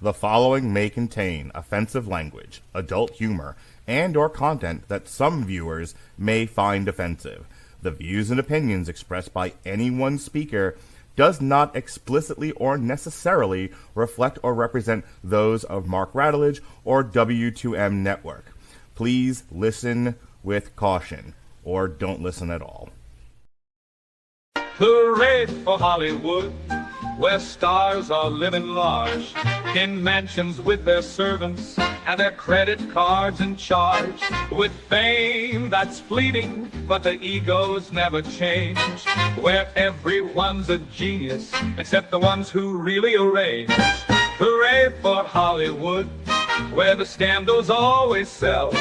The following may contain offensive language, adult humor, and or content that some viewers may find offensive. The views and opinions expressed by any one speaker does not explicitly or necessarily reflect or represent those of Mark Radulich or W2M Network. Please listen with caution, or don't listen at all. Hooray for Hollywood, where stars are living large, in mansions with their servants and their credit cards in charge, with fame that's fleeting, but the egos never change, where everyone's a genius, except the ones who really arrange. Hooray for Hollywood, where the scandals always sell,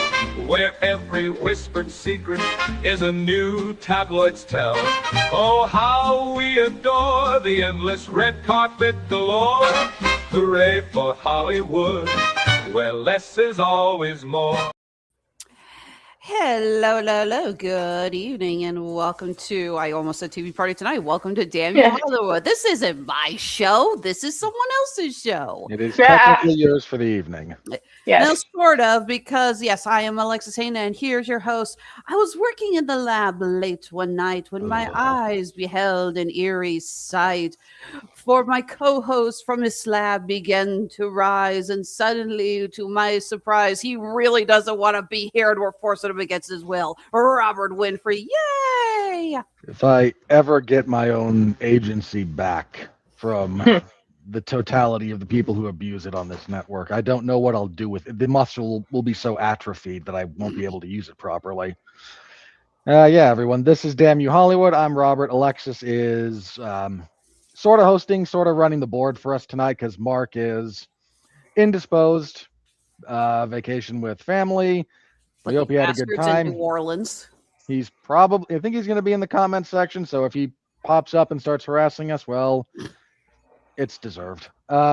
where every whispered secret is a new tabloid's tell. Oh, how we adore the endless red carpet galore. Hooray for Hollywood, where less is always more. Hello, good evening, and welcome to, I almost said TV Party tonight, welcome to Damn You Hollywood. This isn't my show, this is someone else's show. It is technically yours for the evening. Yes. No, sort of, because yes, I am Alexis Hejna, and here's your host. I was working in the lab late one night when my eyes beheld an eerie sight. For my co-host from his lab began to rise, and suddenly, to my surprise, he really doesn't want to be here, and we're forcing him against his will. Robert Winfree, yay! If I ever get my own agency back from the totality of the people who abuse it on this network, I don't know what I'll do with it. The muscle will be so atrophied that I won't be able to use it properly. Yeah, everyone, this is Damn You Hollywood. I'm Robert. Alexis is sort of hosting, sort of running the board for us tonight because Mark is indisposed, vacation with family. We hope you had a good time. In New Orleans. He's probably, I think he's going to be in the comments section, so if he pops up and starts harassing us, well, it's deserved.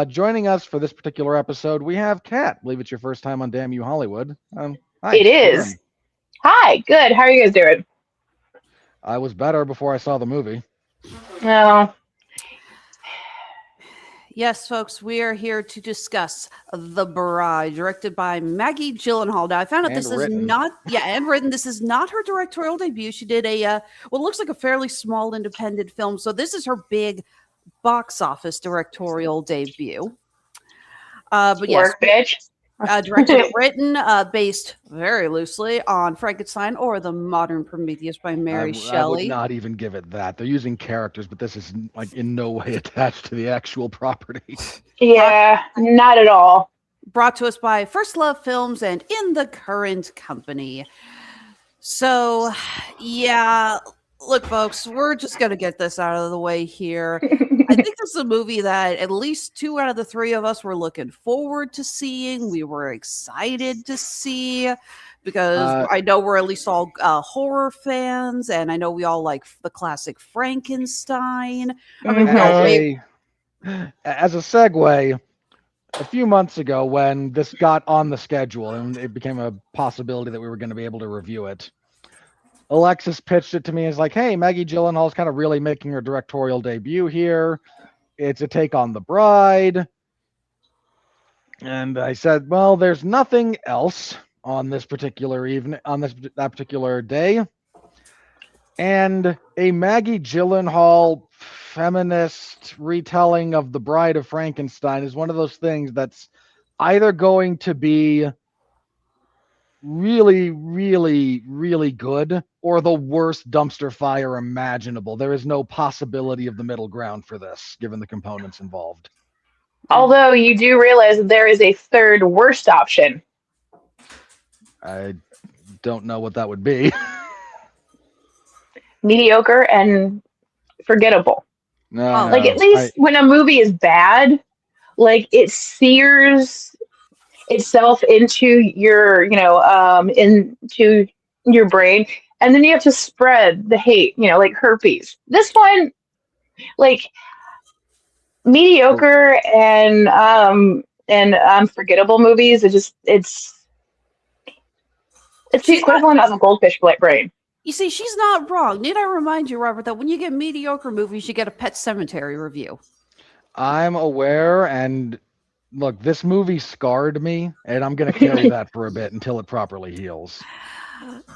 Joining us for this particular episode, we have Kat. I believe it's your first time on Damn You Hollywood. Hi. It is. Hi, good. How are you guys doing? I was better before I saw the movie. No. Yes, folks, we are here to discuss The Bride, directed by Maggie Gyllenhaal. Now, I found out this is not, and written. This is not her directorial debut. She did a, well, it looks like a fairly small independent film. So this is her big box office directorial debut. But yes, work, bitch. Directed and written, based very loosely on Frankenstein or The Modern Prometheus by Mary Shelley. I would not even give it that. They're using characters, but this is like in no way attached to the actual property. Yeah, not at all. Brought to us by First Love Films and In the Current Company. So, yeah, look, folks, we're just going to get this out of the way here. I think this is a movie that at least 2 out of the 3 of us were looking forward to seeing. We were excited to see because I know we're at least all horror fans, and I know we all like the classic Frankenstein. I mean, as a segue, a few months ago when this got on the schedule and it became a possibility that we were going to be able to review it, Alexis pitched it to me as like, hey, Maggie Gyllenhaal's kind of really making her directorial debut here. It's a take on The Bride. And I said, well, there's nothing else on this particular evening, on that particular day. And a Maggie Gyllenhaal feminist retelling of The Bride of Frankenstein is one of those things that's either going to be really, really, really good or the worst dumpster fire imaginable. There is no possibility of the middle ground for this, given the components involved. Although you do realize that there is a third worst option. I don't know what that would be. Mediocre and forgettable. No, like at least when a movie is bad, like it sears itself into your, into your brain, and then you have to spread the hate, like herpes. This one, like mediocre and unforgettable movies, it's the equivalent of a goldfish brain. You see, she's not wrong. Need I remind you, Robert, that when you get mediocre movies, you get a Pet Sematary review. I'm aware, and Look, this movie scarred me, and I'm going to carry that for a bit until it properly heals.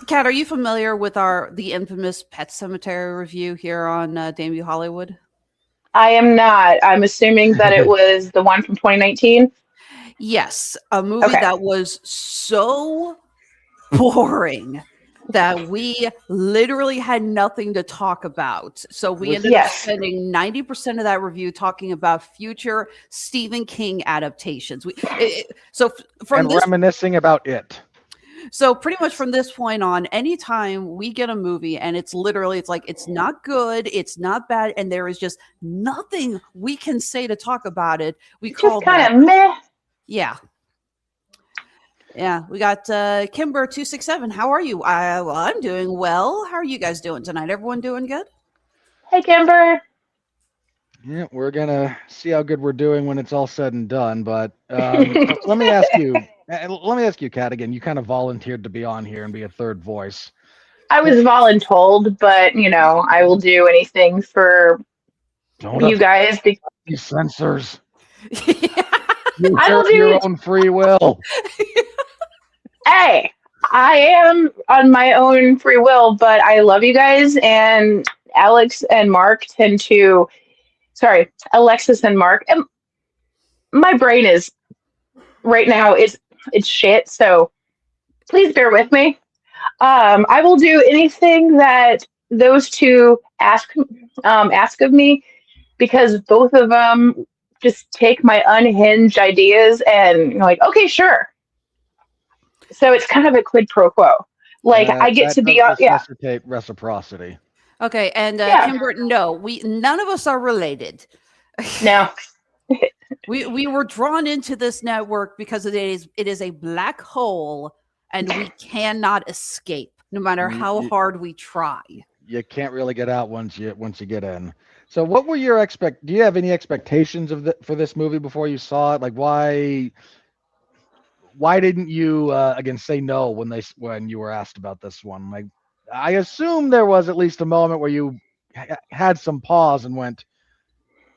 Kat, are you familiar with the infamous Pet Cemetery review here on Damn Hollywood? I am not. I'm assuming that it was the one from 2019. Yes, a movie Okay. that was so boring that we literally had nothing to talk about. So we ended up Yes. spending 90% of that review talking about future Stephen King adaptations. From this, reminiscing about it. so pretty much from this point on, anytime we get a movie and it's like it's not good, it's not bad, and there is just nothing we can say to talk about it, we It's call just kind that of meh. yeah. Yeah, we got Kimber267. How are you? I'm doing well. How are you guys doing tonight? Everyone doing good? Hey, Kimber. Yeah, we're going to see how good we're doing when it's all said and done. But let me ask you, Kat, again. You kind of volunteered to be on here and be a third voice. I was voluntold, but I will do anything for you guys. These censors. You I don't do your own free will. Hey, I am on my own free will, but I love you guys. And Alexis and Mark. And my brain is right now it's shit. So please bear with me. I will do anything that those two ask of me, because both of them just take my unhinged ideas and like, okay, sure. So it's kind of a quid pro quo. Like I get to be on, necessitate reciprocity. Okay, and Kimber, no, none of us are related. No. we were drawn into this network because it is a black hole, and we cannot escape, no matter how hard we try. You can't really get out once you get in. So, what were your do you have any expectations for this movie before you saw it? Like, why didn't you again say no when you were asked about this one? Like, I assume there was at least a moment where you had some pause and went,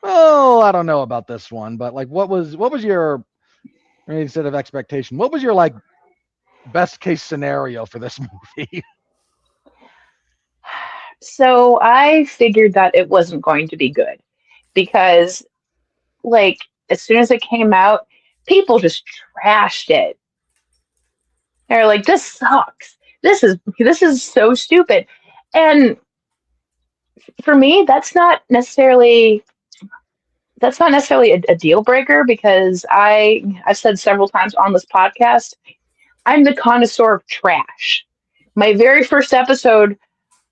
"Oh, I don't know about this one." But like, what was your, instead of expectation, what was your like best case scenario for this movie? So I figured that it wasn't going to be good because, like, as soon as it came out, people just trashed it. They're like, "This sucks. This is so stupid." And for me, that's not necessarily a deal breaker, because I've said several times on this podcast, I'm the connoisseur of trash. My very first episode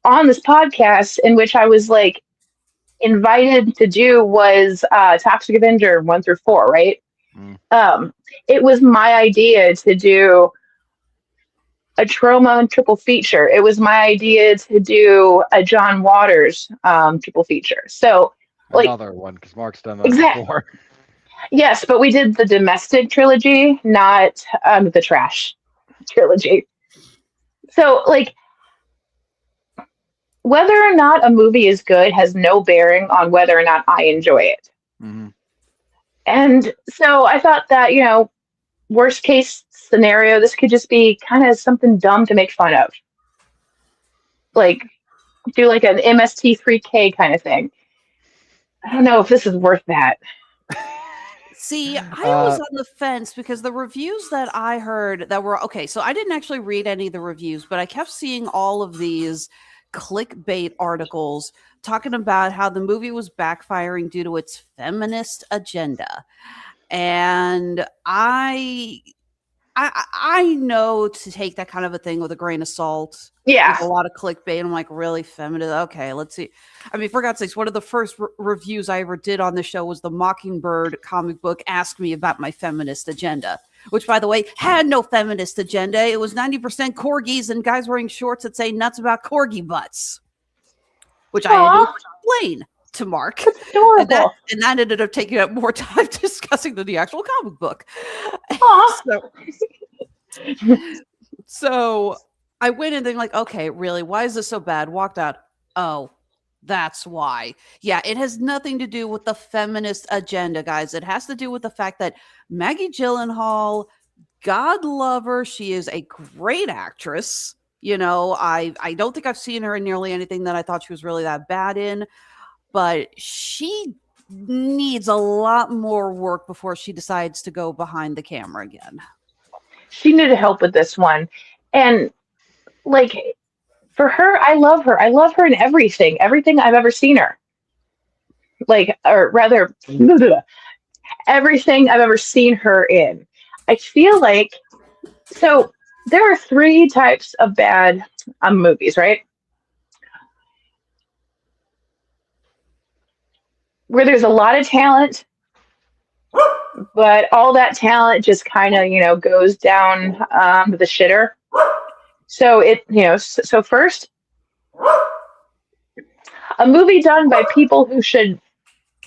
on this podcast, in which I was like invited to do, was Toxic Avenger 1 through 4, right? It was my idea to do a Trauma and triple feature. It was my idea to do a John Waters triple feature. So another one, because Mark's done that before. Yes, but we did the domestic trilogy, not the trash trilogy. So like, whether or not a movie is good has no bearing on whether or not I enjoy it. Mm-hmm. And so I thought that, worst case scenario, this could just be kind of something dumb to make fun of. Like, do like an MST3K kind of thing. I don't know if this is worth that. See, I was on the fence because the reviews that I heard that were okay. So I didn't actually read any of the reviews, but I kept seeing all of these clickbait articles talking about how the movie was backfiring due to its feminist agenda. And I know to take that kind of a thing with a grain of salt. Yeah. There's a lot of clickbait. I'm like, really feminist? Okay, let's see. I mean, for God's sakes, one of the first reviews I ever did on the show was the Mockingbird comic book Ask Me About My Feminist Agenda, which, by the way, had no feminist agenda. It was 90% corgis and guys wearing shorts that say nuts about corgi butts, which I had to explain to Mark. And that ended up taking up more time discussing than the actual comic book. So I went in thinking like, okay, really, why is this so bad? Walked out. Oh, That's why. Yeah, it has nothing to do with the feminist agenda, guys. It has to do with the fact that Maggie Gyllenhaal, God love her, she is a great actress. You know, I don't think I've seen her in nearly anything that I thought she was really that bad in, but she needs a lot more work before she decides to go behind the camera again. She needed help with this one. And like for her, I love her. I love her in everything I've ever seen her. Like, or rather, everything I've ever seen her in. I feel like, so there are three types of bad movies, right? Where there's a lot of talent, but all that talent just kind of, goes down the shitter. So so first, a movie done by people who should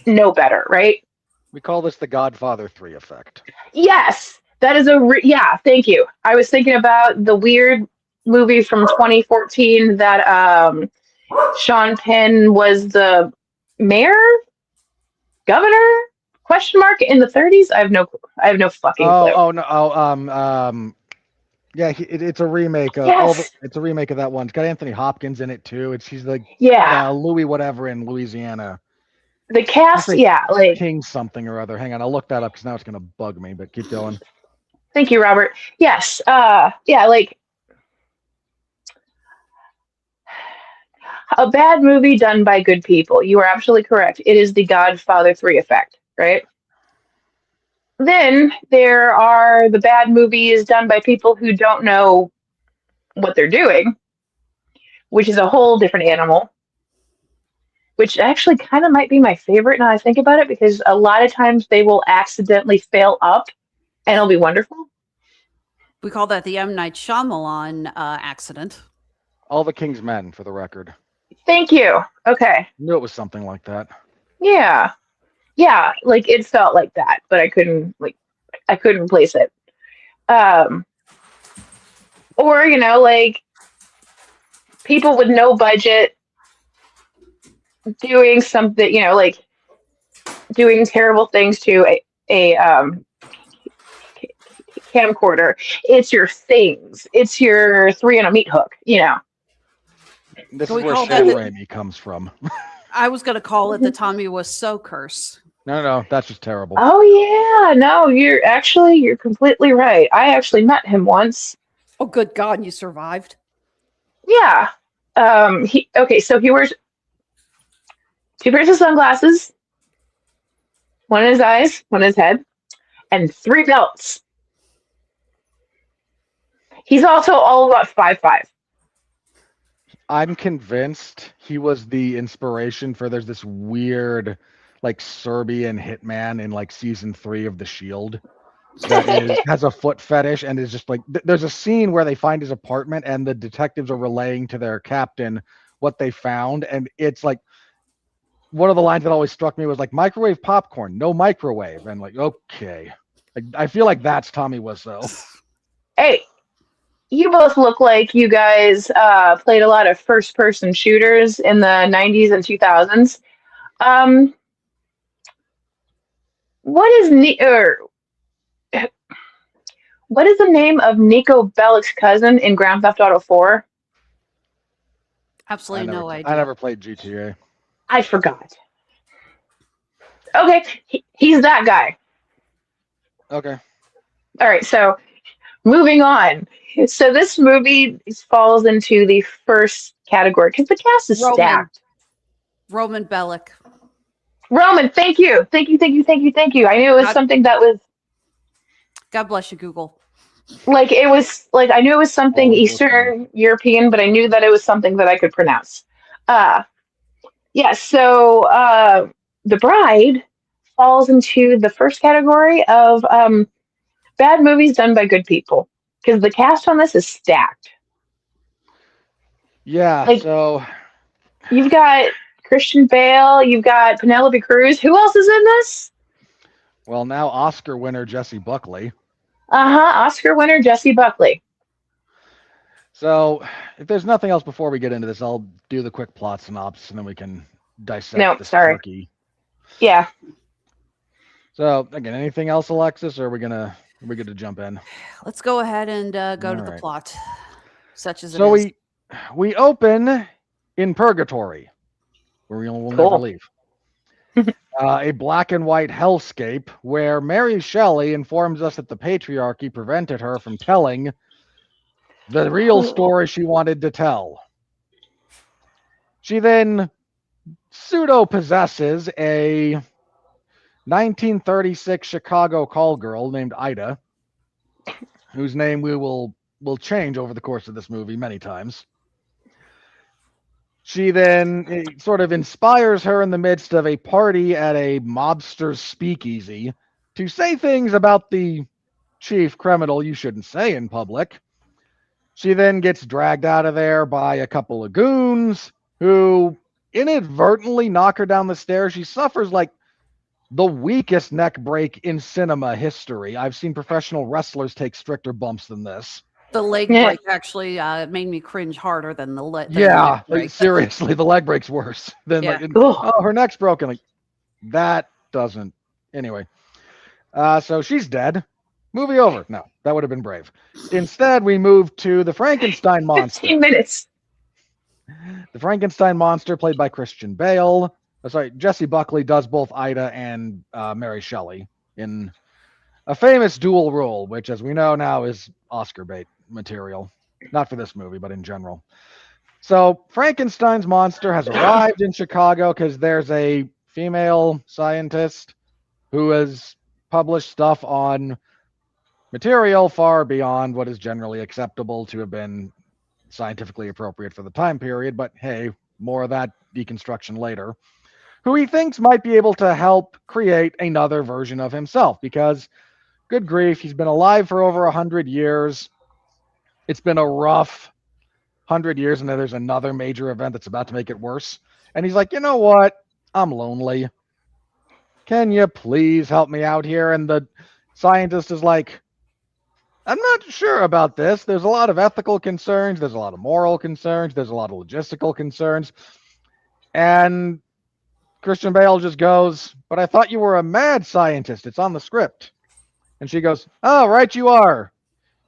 know better, right? We call this the Godfather 3 effect. Yes, that is yeah, thank you. I was thinking about the weird movie from 2014 that Sean Penn was the mayor, governor, question mark, in the 30s. I have no fucking clue. Yeah, it's a remake of it's a remake of that one. It's got Anthony Hopkins in it too. She's like Louis whatever in Louisiana. The cast, like King something or other. Hang on, I'll look that up because now it's gonna bug me. But keep going. Thank you, Robert. Yes, like a bad movie done by good people. You are absolutely correct. It is the Godfather 3 effect, right? Then there are the bad movies done by people who don't know what they're doing, which is a whole different animal, which actually kind of might be my favorite now I think about it, because a lot of times they will accidentally fail up and it'll be wonderful. We call that the M. Night Shyamalan accident. All the King's Men, for the record. Thank you. Okay. Knew it was something like that. Yeah. Yeah, like it felt like that, but I couldn't place it. Or, like people with no budget doing something, like doing terrible things to a camcorder. It's your things. It's your 3 on a meat hook, This is where Sam Raimi comes from. I was going to call it the Tommy Wiseau curse. No, that's just terrible. Oh yeah, no, you're completely right. I actually met him once. Oh, good God, you survived. Yeah. So he wears 2 pairs of sunglasses, one in his eyes, one in his head, and 3 belts. He's also all about 5'5". I'm convinced he was the inspiration for there's this weird like Serbian hitman in like season 3 of The Shield that has a foot fetish and is just like there's a scene where they find his apartment and the detectives are relaying to their captain what they found, and it's like one of the lines that always struck me was like microwave popcorn, no microwave, and like okay, I feel like that's Tommy Wiseau. Hey, you both look like you guys played a lot of first-person shooters in the 90s and 2000s. What is the name of Nico Bellic's cousin in Grand Theft Auto 4? Absolutely no idea. I never played GTA. I forgot. Okay, he's that guy. Okay. All right, so moving on. So this movie falls into the first category because the cast is stacked. Roman Bellic. Roman, thank you. I knew it was something that was. God bless you, Google. Like it was like I knew it was something Eastern European, but I knew that it was something that I could pronounce. Yeah. So The Bride falls into the first category of bad movies done by good people because the cast on this is stacked. Yeah. Like, so you've got Christian Bale, you've got Penelope Cruz. Who else is in this? Well, now Oscar winner Jessie Buckley. Oscar winner Jessie Buckley. So, if there's nothing else before we get into this, I'll do the quick plot synopsis, and then we can dissect No, this sorry. turkey. Yeah. So, again, anything else, Alexis, or are we gonna jump in? Let's go ahead and go to the Alright. plot, such as it So is. we open in purgatory, where we'll never Cool. leave. A black and white hellscape where Mary Shelley informs us that the patriarchy prevented her from telling the real story she wanted to tell. She then pseudo-possesses a 1936 Chicago call girl named Ida, whose name we will change over the course of this movie many times. She then sort of inspires her in the midst of a party at a mobster's speakeasy to say things about the chief criminal you shouldn't say in public. She then gets dragged out of there by a couple of goons who inadvertently knock her down the stairs. She suffers like the weakest neck break in cinema history. I've seen professional wrestlers take stricter bumps than this. The leg break actually made me cringe harder than the leg. Yeah, like, seriously, the leg break's worse than Yeah. oh, her neck's broken. Like that doesn't. Anyway, so she's dead. Movie over. No, that would have been brave. Instead, we move to the Frankenstein monster. 15 minutes. The Frankenstein monster, played by Christian Bale. Oh, sorry, Jesse Buckley does both Ida and Mary Shelley in a famous dual role, which, as we know now, is Oscar bait material. Not for this movie, but in general. So Frankenstein's monster has arrived in Chicago because there's a female scientist who has published stuff on material far beyond what is generally acceptable to have been scientifically appropriate for the time period. But hey, more of that deconstruction later. Who he thinks might be able to help create another version of himself because, good grief, he's been alive for over 100 years. It's been a rough 100 years, and then there's another major event that's about to make it worse. And he's like, you know what? I'm lonely. Can you please help me out here? And the scientist is like, I'm not sure about this. There's a lot of ethical concerns. There's a lot of moral concerns. There's a lot of logistical concerns. And Christian Bale just goes, but I thought you were a mad scientist. It's on the script. And she goes, oh, right you are.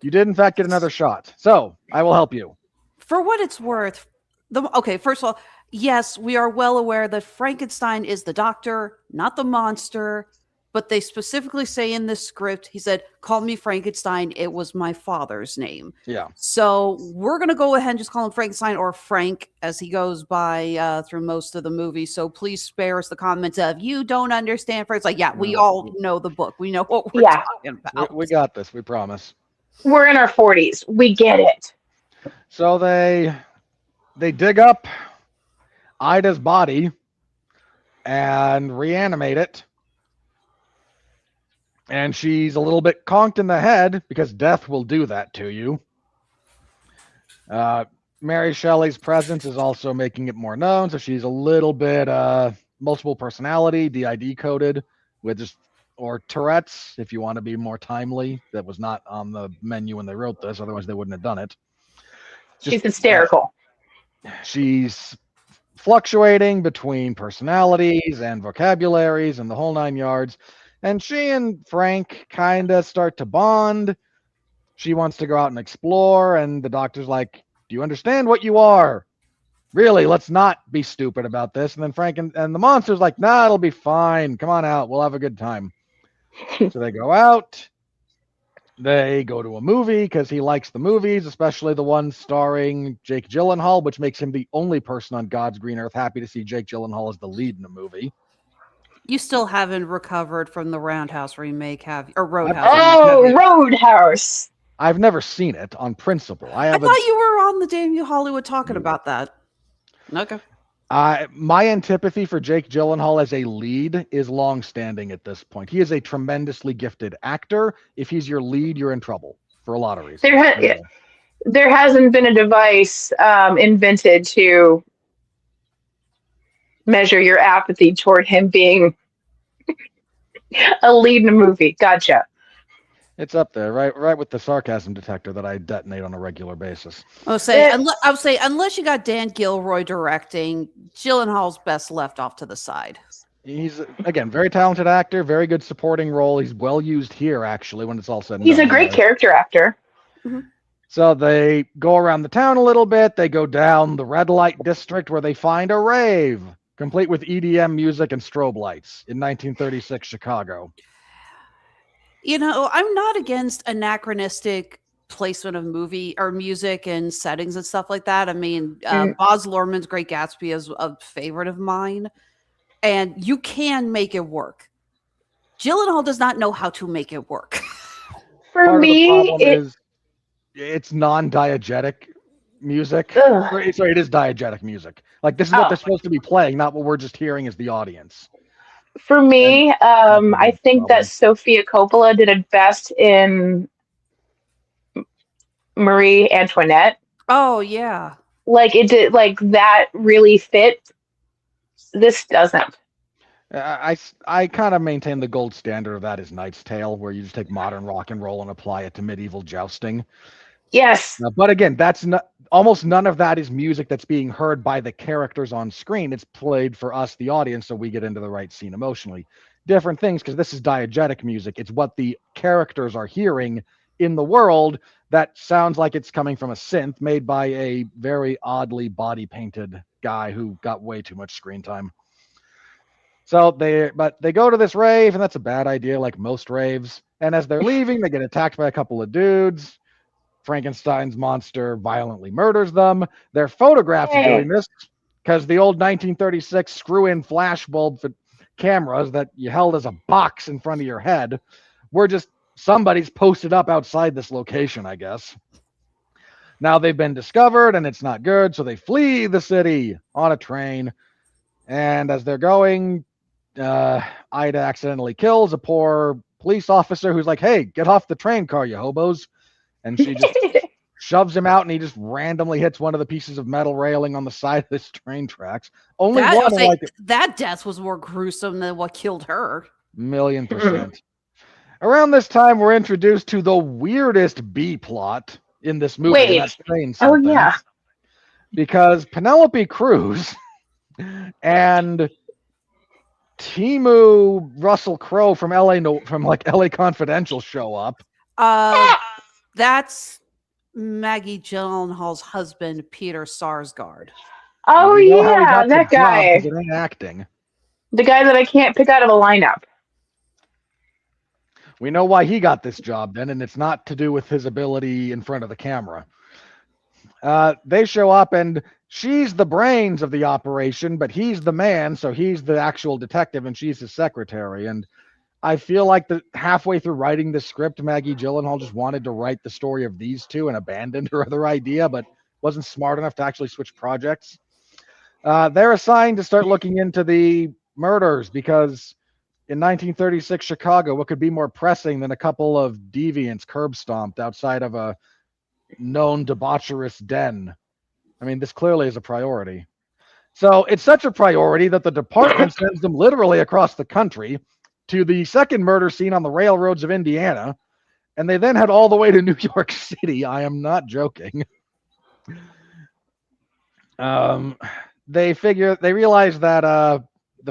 You did, in fact, get another shot. So I will help you. For what it's worth, first of all, yes, we are well aware that Frankenstein is the doctor, not the monster. But they specifically say in this script, he said, call me Frankenstein. It was my father's name. Yeah. So we're going to go ahead and just call him Frankenstein, or Frank, as he goes by through most of the movie. So please spare us the comments of, you don't understand Frankenstein. Yeah, we all know the book. We know what we're talking about. We got this. We promise. We're in our 40s. We get it. So they dig up Ida's body and reanimate it. And she's a little bit conked in the head because death will do that to you. Mary Shelley's presence is also making it more known. So she's a little bit multiple personality, DID coded with just, or Tourette's, if you want to be more timely. That was not on the menu when they wrote this. Otherwise, they wouldn't have done it. She's hysterical. She's fluctuating between personalities and vocabularies and the whole 9 yards. And she and Frank kind of start to bond. She wants to go out and explore, and the doctor's like, do you understand what you are? Really, let's not be stupid about this. And then Frank and the monster's like, nah, it'll be fine. Come on out. We'll have a good time. So they go out. They go to a movie because he likes the movies, especially the one starring Jake Gyllenhaal, which makes him the only person on God's green earth happy to see Jake Gyllenhaal as the lead in a movie. You still haven't recovered from the Roundhouse remake, have you? Or Roadhouse. Oh, Roadhouse. I've never seen it on principle. I thought you were on the Damn You Hollywood talking about that. Okay. My antipathy for Jake Gyllenhaal as a lead is long-standing at this point. He is a tremendously gifted actor. If he's your lead, you're in trouble for a lot of reasons. There hasn't been a device invented to measure your apathy toward him being a lead in a movie. Gotcha. It's up there, right with the sarcasm detector that I detonate on a regular basis. I would say, unless you got Dan Gilroy directing, Gyllenhaal's best left off to the side. He's, again, very talented actor, very good supporting role. He's well used here, actually, when it's all said and He's done. a great character actor. Mm-hmm. So they go around the town a little bit. They go down the red light district where they find a rave, complete with EDM music and strobe lights in 1936 Chicago. You know, I'm not against anachronistic placement of movie or music and settings and stuff like that. I mean, Baz Luhrmann's Great Gatsby is a favorite of mine, and you can make it work. Gyllenhaal does not know how to make it work. For me, it's non-diegetic music. Sorry, it is diegetic music. Like, this is what they're supposed to be playing, not what we're just hearing as the audience. For me, I think that Sofia Coppola did it best in Marie Antoinette. Oh yeah, like it did. Like that really fit. This doesn't. I kind of maintain the gold standard of that is Knight's Tale, where you just take modern rock and roll and apply it to medieval jousting. Yes. But again, that's not, almost none of that is music that's being heard by the characters on screen. It's played for us, the audience, so we get into the right scene emotionally. Different things, because this is diegetic music. It's what the characters are hearing in the world that sounds like it's coming from a synth made by a very oddly body-painted guy who got way too much screen time. So they go to this rave, and that's a bad idea, like most raves. And as they're leaving, they get attacked by a couple of dudes. Frankenstein's monster violently murders them. They're photographed doing this because the old 1936 screw-in flashbulb cameras that you held as a box in front of your head were just somebody's posted up outside this location, I guess. Now they've been discovered, and it's not good, so they flee the city on a train. And as they're going, Ida accidentally kills a poor police officer who's like, "Hey, get off the train car, you hobos." And she just shoves him out, and he just randomly hits one of the pieces of metal railing on the side of this train tracks. Only that death was more gruesome than what killed her. 1,000,000%. Around this time, we're introduced to the weirdest B plot in this movie. Wait. Oh, yeah. Because Penelope Cruz and Timu Russell Crowe from LA Confidential show up. That's Maggie Gyllenhaal's husband, Peter Sarsgaard. Oh yeah, that guy. It ain't acting. The guy that I can't pick out of a lineup. We know why he got this job then, and it's not to do with his ability in front of the camera. They show up, and she's the brains of the operation, but he's the man, so he's the actual detective, and she's his secretary. And I feel like halfway through writing the script, Maggie Gyllenhaal just wanted to write the story of these two and abandoned her other idea, but wasn't smart enough to actually switch projects. They're assigned to start looking into the murders because in 1936 Chicago, what could be more pressing than a couple of deviants curb stomped outside of a known debaucherous den? I mean, this clearly is a priority. So it's such a priority that the department sends them literally across the country to the second murder scene on the railroads of Indiana, and they then head all the way to New York City. I am not joking. They realize that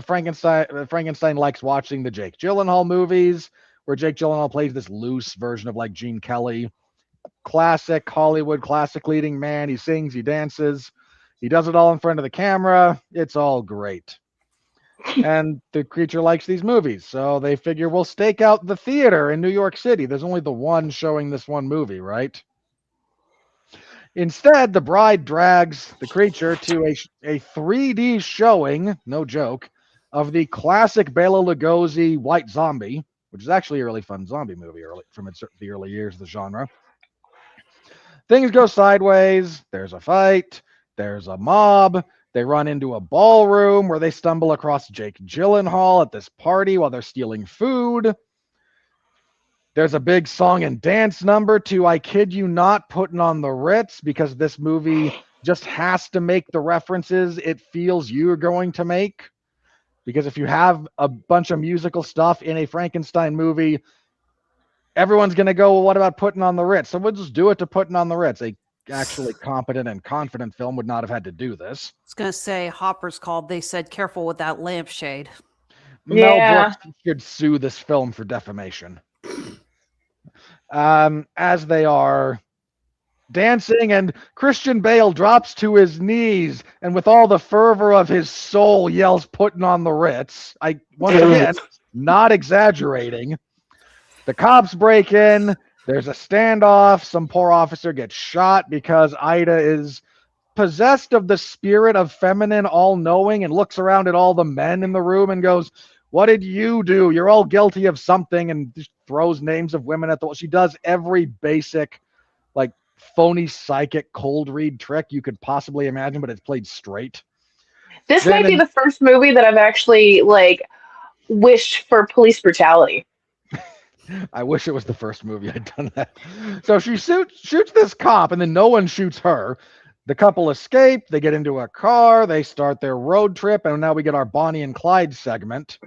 Frankenstein likes watching the Jake Gyllenhaal movies, where Jake Gyllenhaal plays this loose version of like Gene Kelly, classic Hollywood, classic leading man. He sings, he dances, he does it all in front of the camera. It's all great. And the creature likes these movies, so they figure we'll stake out the theater in New York City. There's only the one showing this one movie, right? Instead, the bride drags the creature to a 3D showing, no joke, of the classic Bela Lugosi White Zombie, which is actually a really fun zombie movie from the early years of the genre. Things go sideways. There's a fight. There's a mob. They run into a ballroom where they stumble across Jake Gyllenhaal at this party while they're stealing food. There's a big song and dance number to, I kid you not, Putting on the Ritz, because this movie just has to make the references it feels you're going to make. Because if you have a bunch of musical stuff in a Frankenstein movie, everyone's going to go, well, what about Putting on the Ritz? So we'll just do it to Putting on the Ritz. A actually competent and confident film would not have had to do this. I was going to say, Hopper's called. They said, careful with that lampshade. Mel Yeah. Brooks should sue this film for defamation. As they are dancing, and Christian Bale drops to his knees and with all the fervor of his soul yells, Putting on the Ritz. Once again, not exaggerating. The cops break in. There's a standoff. Some poor officer gets shot because Ida is possessed of the spirit of feminine all-knowing and looks around at all the men in the room and goes, what did you do? You're all guilty of something, and just throws names of women at the wall. She does every basic, like, phony psychic cold read trick you could possibly imagine, but it's played straight. This might be the first movie that I've actually, like, wished for police brutality. I wish it was the first movie I'd done that. So she shoots this cop, and then no one shoots her. The couple escape. They get into a car. They start their road trip, and now we get our Bonnie and Clyde segment,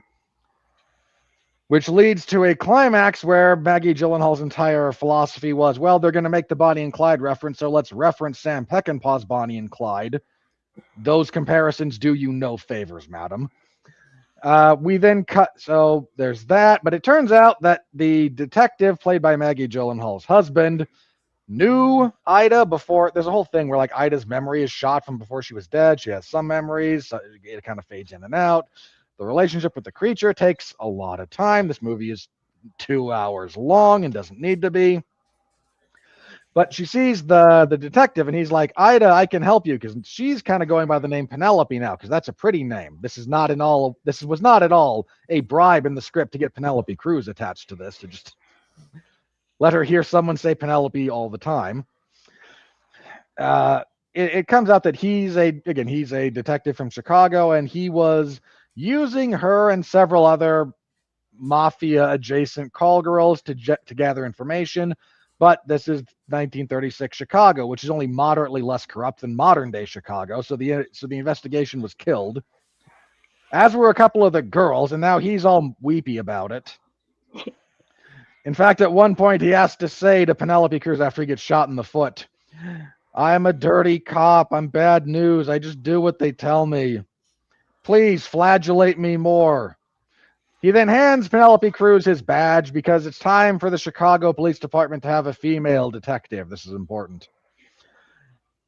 which leads to a climax where Maggie Gyllenhaal's entire philosophy was, well, they're going to make the Bonnie and Clyde reference, so let's reference Sam Peckinpah's Bonnie and Clyde. Those comparisons do you no favors, madam. We then cut, so there's that, but it turns out that the detective, played by Maggie Gyllenhaal's husband, knew Ida before. There's a whole thing where, like, Ida's memory is shot from before she was dead. She has some memories, so it kind of fades in and out. The relationship with the creature takes a lot of time. This movie is 2 hours long and doesn't need to be. But she sees the detective, and he's like, Ida, I can help you, because she's kind of going by the name Penelope now, because that's a pretty name. This was not at all a bribe in the script to get Penelope Cruz attached to this, to just let her hear someone say Penelope all the time. It comes out that he's a detective from Chicago, and he was using her and several other mafia-adjacent call girls to gather information. But this is 1936 Chicago, which is only moderately less corrupt than modern-day Chicago. So the investigation was killed, as were a couple of the girls, and now he's all weepy about it. In fact, at one point, he has to say to Penelope Cruz after he gets shot in the foot, I'm a dirty cop. I'm bad news. I just do what they tell me. Please flagellate me more. He then hands Penelope Cruz his badge because it's time for the Chicago Police Department to have a female detective. This is important.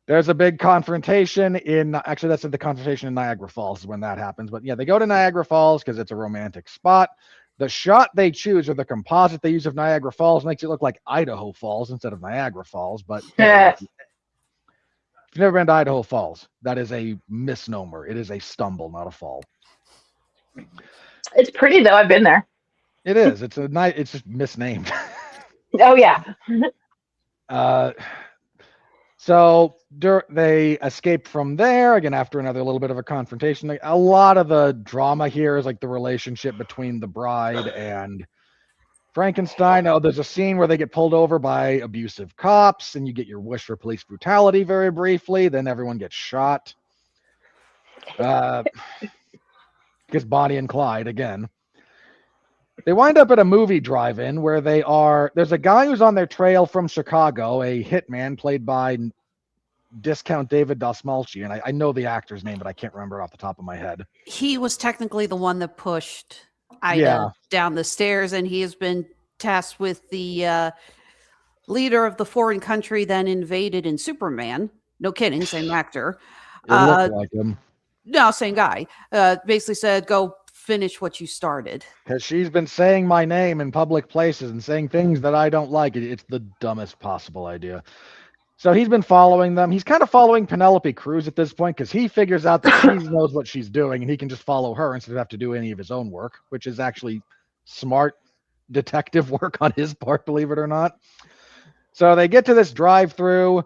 There's a big confrontation that's the confrontation in Niagara Falls is when that happens. But yeah, they go to Niagara Falls because it's a romantic spot. The shot they choose, or the composite they use of Niagara Falls, makes it look like Idaho Falls instead of Niagara Falls. But if you've never been to Idaho Falls, that is a misnomer. It is a stumble, not a fall. It's pretty, though. I've been there. It is. It's just misnamed. Oh, yeah. So they escape from there, again, after another little bit of a confrontation. A lot of the drama here is like the relationship between the bride and Frankenstein. Oh, there's a scene where they get pulled over by abusive cops, and you get your wish for police brutality very briefly. Then everyone gets shot. Because Bonnie and Clyde, again. They wind up at a movie drive-in where there's a guy who's on their trail from Chicago, a hitman played by Discount David Dastmalchian, and I know the actor's name, but I can't remember it off the top of my head. He was technically the one that pushed Ida down the stairs, and he has been tasked with the leader of the foreign country that invaded in Superman. No kidding, same actor. It looked like him. No, same guy. Basically said, go finish what you started. Because she's been saying my name in public places and saying things that I don't like. It's the dumbest possible idea. So he's been following them. He's kind of following Penelope Cruz at this point because he figures out that she knows what she's doing and he can just follow her instead of have to do any of his own work, which is actually smart detective work on his part, believe it or not. So they get to this drive-through.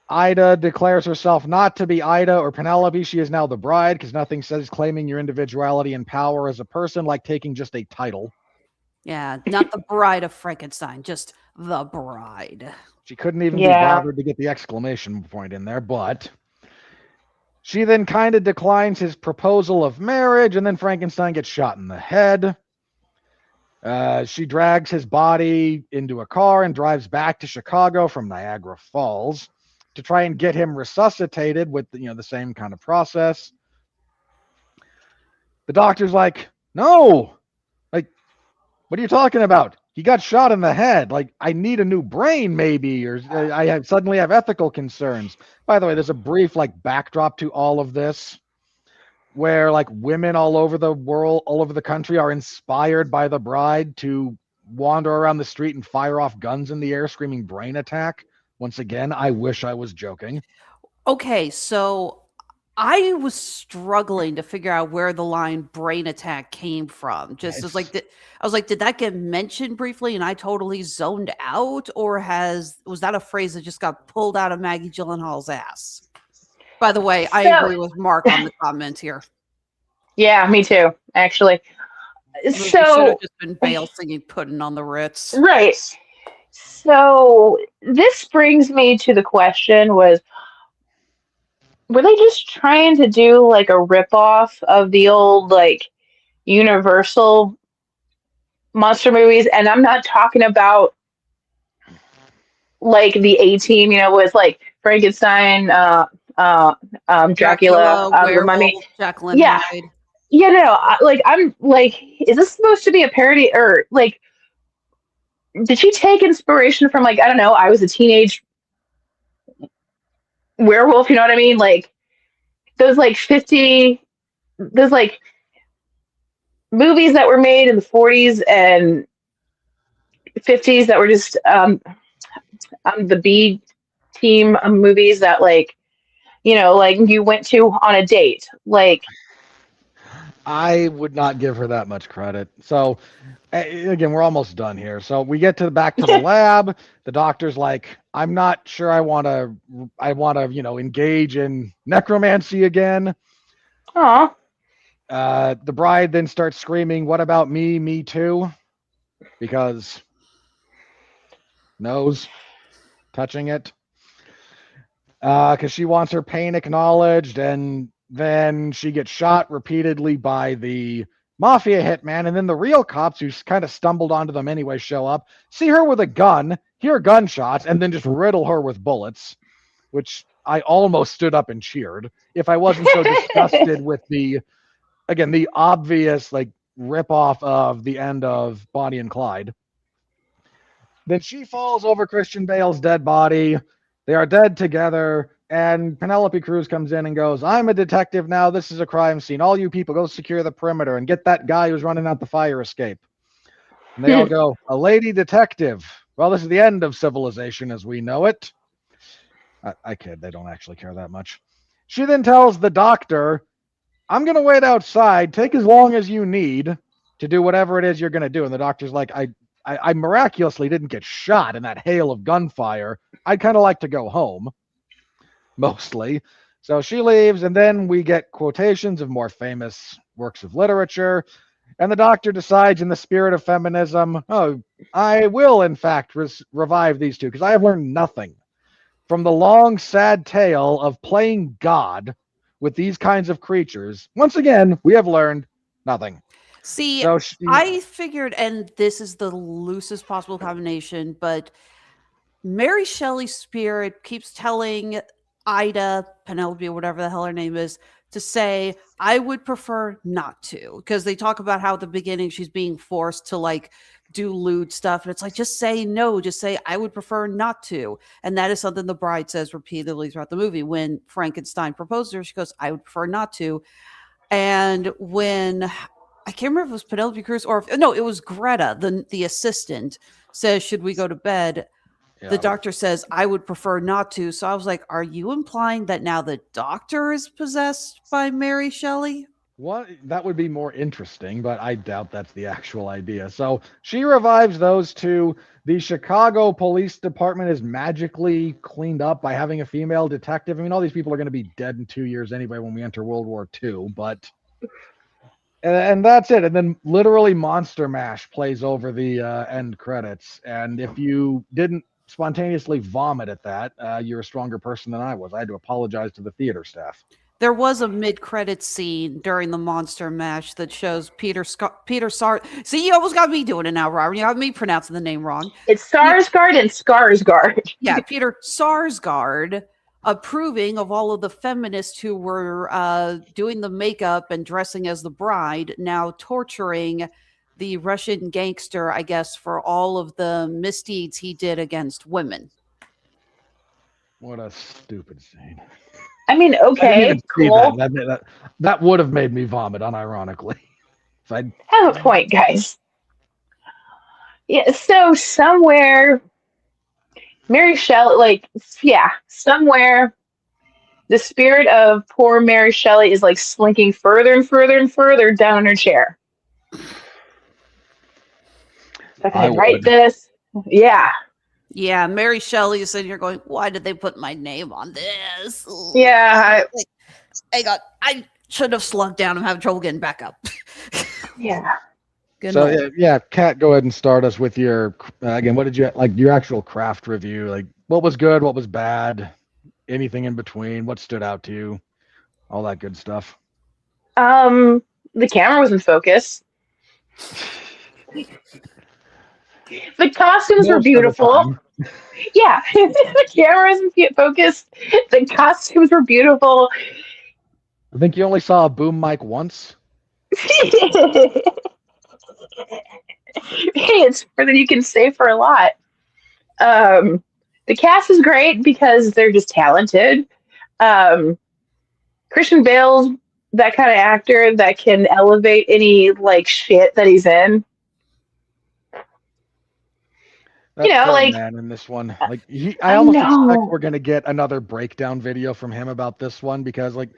Ida declares herself not to be Ida or Penelope. She is now the bride because nothing says claiming your individuality and power as a person like taking just a title. Yeah, not the Bride of Frankenstein, just the bride. She couldn't even be bothered to get the exclamation point in there, but she then kind of declines his proposal of marriage, and then Frankenstein gets shot in the head. She drags his body into a car and drives back to Chicago from Niagara Falls to try and get him resuscitated with the same kind of process. The doctor's like, no, like, what are you talking about? He got shot in the head. Like, I need a new brain, maybe, or I suddenly have ethical concerns. By the way, there's a brief backdrop to all of this, where women all over the world, all over the country, are inspired by the bride to wander around the street and fire off guns in the air, screaming "brain attack." Once again, I wish I was joking. Okay, so I was struggling to figure out where the line "brain attack" came from. Just as I was like, did that get mentioned briefly and I totally zoned out, or was that a phrase that just got pulled out of Maggie Gyllenhaal's ass? By the way, I agree with Mark on the comment here. Yeah, me too, actually. Should have just been Bale singing "Puddin' on the Ritz." Right. So this brings me to the question: were they just trying to do a ripoff of the old Universal monster movies? And I'm not talking about the A-Team, was Frankenstein, Dracula, Mummy. Jacqueline Yeah. Hyde. Yeah, no, I'm is this supposed to be a parody, or did she take inspiration from I don't know, I was a teenage werewolf, you know what I mean? Those 50, those movies that were made in the 40s and 50s that were just the B team movies that you went to on a date. I would not give her that much credit. So again, we're almost done here. So we get back to the lab. The doctor's like, I'm not sure I want to, engage in necromancy again. Aw. The bride then starts screaming, "What about me? Me too?" Because nose touching it. Because she wants her pain acknowledged, and then she gets shot repeatedly by the mafia hitman, and then the real cops, who kind of stumbled onto them anyway, show up, see her with a gun, hear gunshots, and then just riddle her with bullets, which I almost stood up and cheered if I wasn't so disgusted with the obvious rip-off of the end of Bonnie and Clyde. Then she falls over Christian Bale's dead body. They are dead together, and Penelope Cruz comes in and goes, "I'm a detective now. This is a crime scene. All you people go secure the perimeter and get that guy who's running out the fire escape." And they all go, "A lady detective. Well, this is the end of civilization as we know it." I kid. They don't actually care that much. She then tells the doctor, "I'm going to wait outside. Take as long as you need to do whatever it is you're going to do." And the doctor's like, I miraculously didn't get shot in that hail of gunfire. I'd kind of like to go home, mostly. So she leaves, and then we get quotations of more famous works of literature. And the doctor decides, in the spirit of feminism, "Oh, I will, in fact, revive these two, because I have learned nothing from the long, sad tale of playing God with these kinds of creatures. Once again, we have learned nothing." See, So I figured, and this is the loosest possible combination, but Mary Shelley's spirit keeps telling Ida, Penelope, or whatever the hell her name is, to say, "I would prefer not to," because they talk about how at the beginning she's being forced to do lewd stuff, and it's just say no, just say, "I would prefer not to." And that is something the bride says repeatedly throughout the movie. When Frankenstein proposes to her, she goes, "I would prefer not to." And when I can't remember if it was Penelope Cruz or no, it was Greta, the assistant, says, "Should we go to bed?" Yeah. The doctor says, "I would prefer not to." So I was like, are you implying that now the doctor is possessed by Mary Shelley? What? That would be more interesting, but I doubt that's the actual idea. So she revives those two. The Chicago Police Department is magically cleaned up by having a female detective. I mean, all these people are going to be dead in 2 years anyway when we enter World War II, but... And that's it. And then literally Monster Mash plays over the end credits. And if you didn't spontaneously vomit at that, you're a stronger person than I was. I had to apologize to the theater staff. There was a mid-credit scene during the monster mash that shows Peter Sar. See, you almost got me doing it now, Robert. You got me pronouncing the name wrong. It's Sarsgaard and Skarsgård. Yeah, Peter Sarsgaard approving of all of the feminists who were doing the makeup and dressing as the bride, now torturing the Russian gangster, I guess, for all of the misdeeds he did against women. What a stupid scene. I mean, okay, cool. That would have made me vomit, unironically. If I'd have a point, guys. Yeah, so somewhere, Mary Shelley, somewhere, the spirit of poor Mary Shelley is like slinking further and further and further down in her chair. So I write this. Yeah. Yeah, Mary Shelley is sitting here going, why did they put my name on this? Yeah. I should have slugged down and have trouble getting back up. Yeah. Good so, night. Kat, go ahead and start us with your, again, what did you, like your actual craft review? Like, what was good? What was bad? Anything in between? What stood out to you? All that good stuff. The camera was in focus. The costumes were beautiful. Yeah, the camera was in focus. The costumes were beautiful. I think you only saw a boom mic once. Hey, it's more than you can say for a lot. The cast is great because they're just talented. Christian Bale's that kind of actor that can elevate any like shit that he's in. That man in this one, like I almost expect we're gonna get another breakdown video from him about this one because like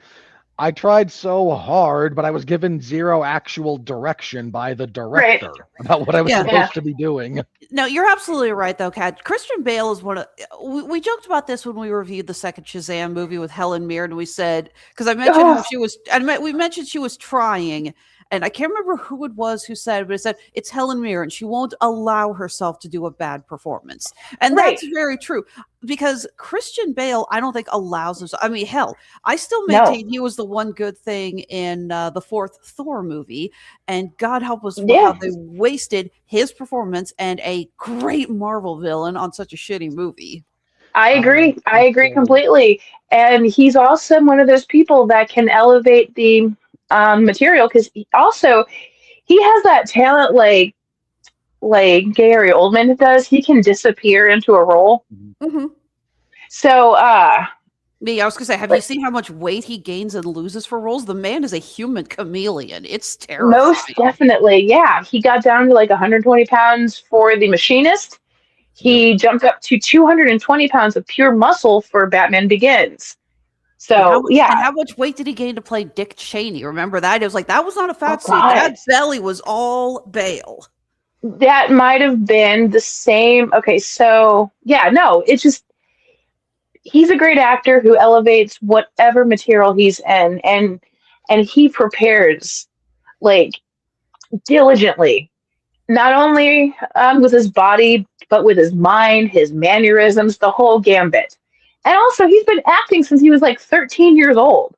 I tried so hard, but I was given zero actual direction by the director about what I was supposed to be doing. No, you're absolutely right, though, Kat. Christian Bale is one of. We joked about this when we reviewed the second Shazam movie with Helen Mirren. We said because I mentioned how she was. We mentioned she was trying, and I can't remember who it was who said, but it said it's Helen Mirren. She won't allow herself to do a bad performance, and that's very true. Because Christian Bale, I don't think allows himself. I mean, hell, I still maintain he was the one good thing in the fourth Thor movie, and God help us how they wasted his performance and a great Marvel villain on such a shitty movie. I agree. I agree completely. And he's also one of those people that can elevate the material because he has that talent like Gary Oldman does. He can disappear into a role. Mm-hmm. So, I was gonna say, have you seen how much weight he gains and loses for roles? The man is a human chameleon. It's terrible. Most definitely, yeah. He got down to like 120 pounds for The Machinist. He jumped up to 220 pounds of pure muscle for Batman Begins. So, and how much weight did he gain to play Dick Cheney? Remember that? It was like, that was not a fat suit. That belly was all Bale. That might have been the same. Okay, so, it's just, he's a great actor who elevates whatever material he's in, and he prepares, like, diligently. Not only with his body, but with his mind, his mannerisms, the whole gambit. And also, he's been acting since he was like 13 years old.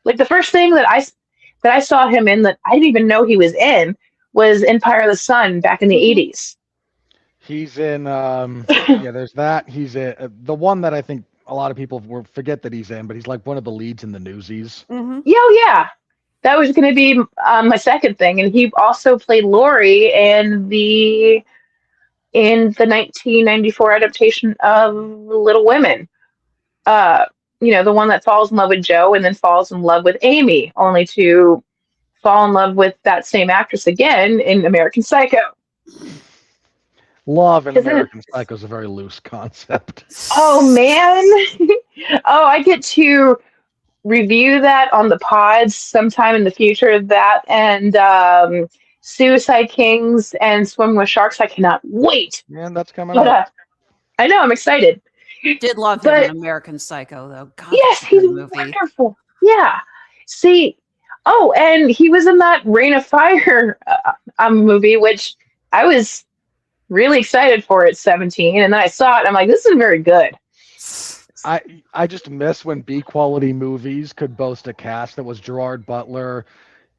Like the first thing that I saw him in that I didn't even know he was in was Empire of the Sun back in the 80s. He's in, there's that. He's the one that I think a lot of people forget that he's in, but he's like one of the leads in the Newsies. Mm-hmm. Yeah. That was going to be my second thing. And he also played Laurie in the 1994 adaptation of Little Women. The one that falls in love with Joe and then falls in love with Amy, only to fall in love with that same actress again in American Psycho. Love in American Psycho is a very loose concept. Oh, man. I get to review that on the pods sometime in the future. That and Suicide Kings and Swim with Sharks. I cannot wait. Man, that's coming up. I know, I'm excited. Did love him in American Psycho, though. God, yes, he's wonderful. Yeah. See, and he was in that Rain of Fire movie, which I was really excited for at 17. And then I saw it, and I'm like, this isn't very good. I just miss when B quality movies could boast a cast that was Gerard Butler,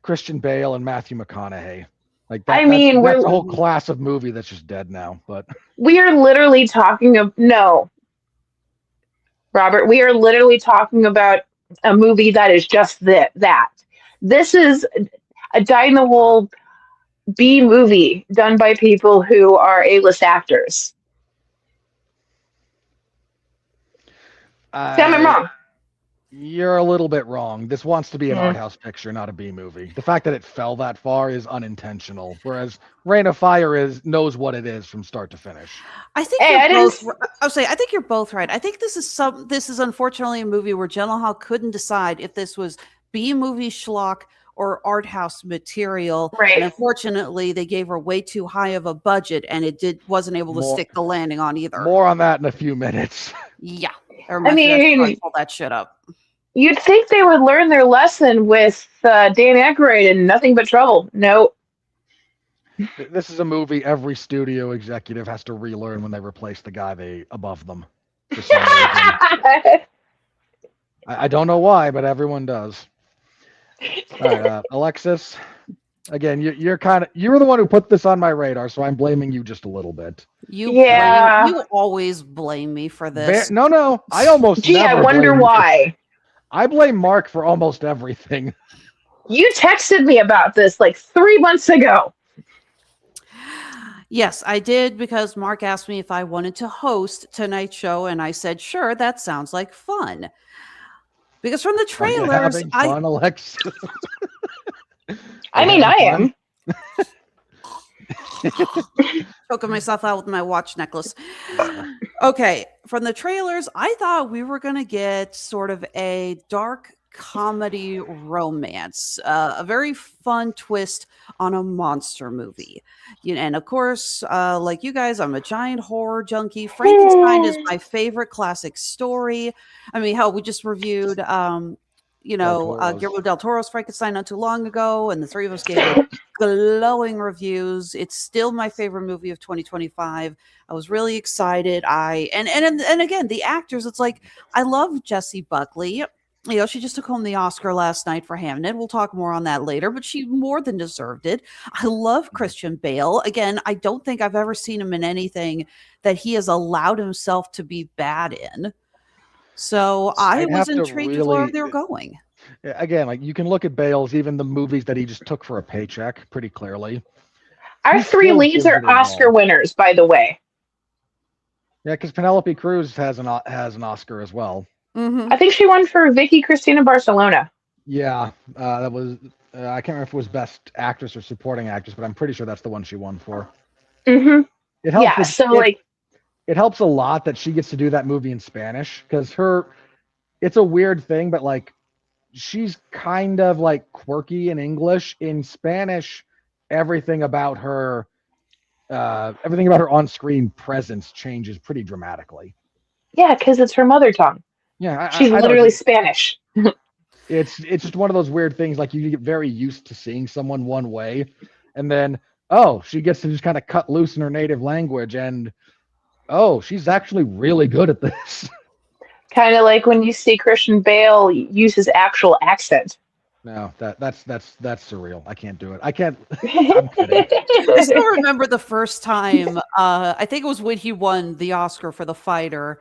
Christian Bale, and Matthew McConaughey. Like that. I mean, that's a whole class of movie that's just dead now. But we are literally talking of no, Robert. We are literally talking about a movie that is just that. This is a dyed-in-the-wool B movie done by people who are A-list actors. Tell me I'm wrong. You're a little bit wrong. This wants to be an art house picture, not a B movie. The fact that it fell that far is unintentional, whereas Reign of Fire knows what it is from start to finish. I think I think you're both right. I think this is unfortunately a movie where Gyllenhaal couldn't decide if this was B movie schlock or art house material. Right. And unfortunately, they gave her way too high of a budget, and wasn't able to stick the landing on either. More on that in a few minutes. Yeah. I mean, pull that shit up. You'd think they would learn their lesson with Dan Aykroyd and Nothing But Trouble. No. This is a movie every studio executive has to relearn when they replace the guy above them. For some reason. I don't know why, but everyone does. All right, Alexis. Again, you were the one who put this on my radar, so I'm blaming you just a little bit. You always blame me for this. No, I almost. Gee, never I wonder why. I blame Mark for almost everything. You texted me about this like 3 months ago. Yes, I did, because Mark asked me if I wanted to host tonight's show, and I said, sure, that sounds like fun. Because from the trailers, fun, Alexis? I mean, I am. Choking myself out with my watch necklace. Okay, from the trailers, I thought we were going to get sort of a dark comedy romance, a very fun twist on a monster movie. And of course, like you guys, I'm a giant horror junkie. Frankenstein is my favorite classic story. I mean, hell, we just reviewed Guillermo del Toro's Frankenstein not too long ago, and the three of us gave it glowing reviews. It's still my favorite movie of 2025. I was really excited. And again, the actors, it's like, I love Jessie Buckley. She just took home the Oscar last night for Hamnet. We'll talk more on that later, but she more than deserved it. I love Christian Bale. Again, I don't think I've ever seen him in anything that he has allowed himself to be bad in. So I was intrigued with where they were going. Again, like, you can look at Bale's, even the movies that he just took for a paycheck, pretty clearly. Our three leads are Oscar winners, by the way. Yeah, because Penelope Cruz has an Oscar as well. Mm-hmm. I think she won for Vicky Cristina Barcelona. Yeah, that was. I can't remember if it was Best Actress or Supporting Actress, but I'm pretty sure that's the one she won for. Mm-hmm. It helps. Yeah, it helps a lot that she gets to do that movie in Spanish, because it's a weird thing, but like, she's kind of like quirky in English. In Spanish, everything about her on-screen presence changes pretty dramatically. Yeah, because it's her mother tongue. Yeah, she's literally Spanish. It's just one of those weird things. Like, you get very used to seeing someone one way, and then she gets to just kind of cut loose in her native language, and she's actually really good at this. Kind of like when you see Christian Bale use his actual accent. No, that's surreal. I can't do it. I can't. I'm kidding. I still remember the first time. I think it was when he won the Oscar for The Fighter,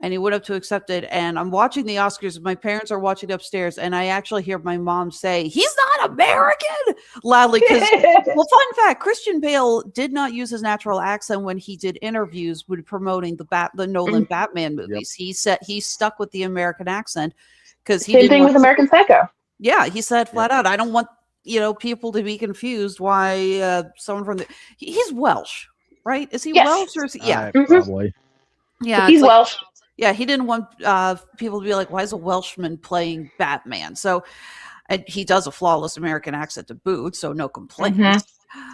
and he went up to accept it. And I'm watching the Oscars. My parents are watching upstairs, and I actually hear my mom say, "He's not American," loudly. Because, well, fun fact: Christian Bale did not use his natural accent when he did interviews with promoting the Nolan Batman movies. Yep. He said he stuck with the American accent because same thing with American Psycho. Yeah, he said flat out, I don't want people to be confused why someone from he's Welsh, right? Is he Welsh or is he, yeah? Probably. Yeah, he's Welsh. Yeah, he didn't want people to be like, why is a Welshman playing Batman? So, and he does a flawless American accent to boot, so no complaints. Mm-hmm.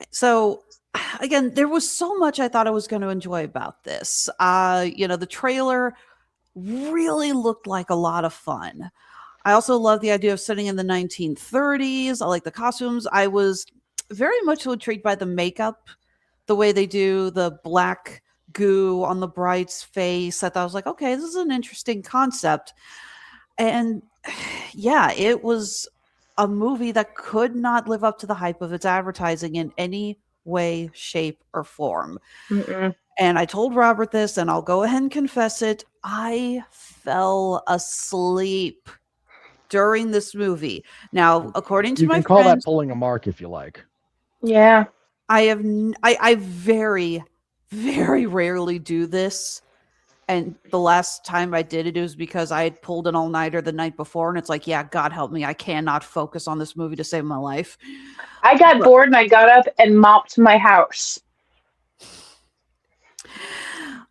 So, again, there was so much I thought I was going to enjoy about this. The trailer really looked like a lot of fun. I also love the idea of setting in the 1930s. I like the costumes. I was very much intrigued by the makeup, the way they do the black goo on the bride's face. I thought, I was like, okay, this is an interesting concept. And yeah, it was a movie that could not live up to the hype of its advertising in any way, shape, or form. Mm-mm. And I told Robert this, and I'll go ahead and confess it. I fell asleep during this movie. Now, according to You my can call that friends, pulling a mark if you like. Yeah. I very, very rarely do this. And the last time I did it was because I had pulled an all-nighter the night before, and it's like, yeah, God help me, I cannot focus on this movie to save my life. I got bored and I got up and mopped my house.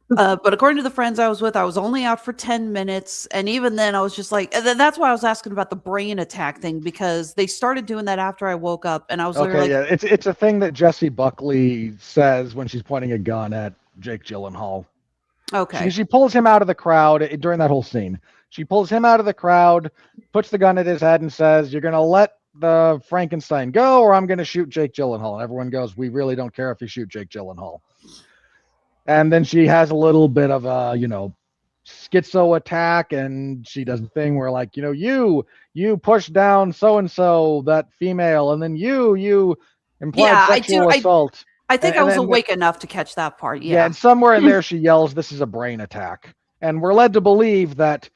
But according to the friends I was with, I was only out for 10 minutes. And even then, I was just like, that's why I was asking about the brain attack thing, because they started doing that after I woke up. And I was Okay, like, yeah, it's a thing that Jessie Buckley says when she's pointing a gun at Jake Gyllenhaal. okay. She pulls him out of the crowd during that whole scene. She pulls him out of the crowd, puts the gun at his head, and says, "You're going to let the Frankenstein go, or I'm going to shoot Jake Gyllenhaal." And everyone goes, "We really don't care if you shoot Jake Gyllenhaal." And then she has a little bit of a, schizo attack, and she does a thing where, like, you push down so-and-so, that female, and then you implied sexual assault. I think I was awake enough to catch that part. Yeah. And somewhere in there she yells, "This is a brain attack." And we're led to believe that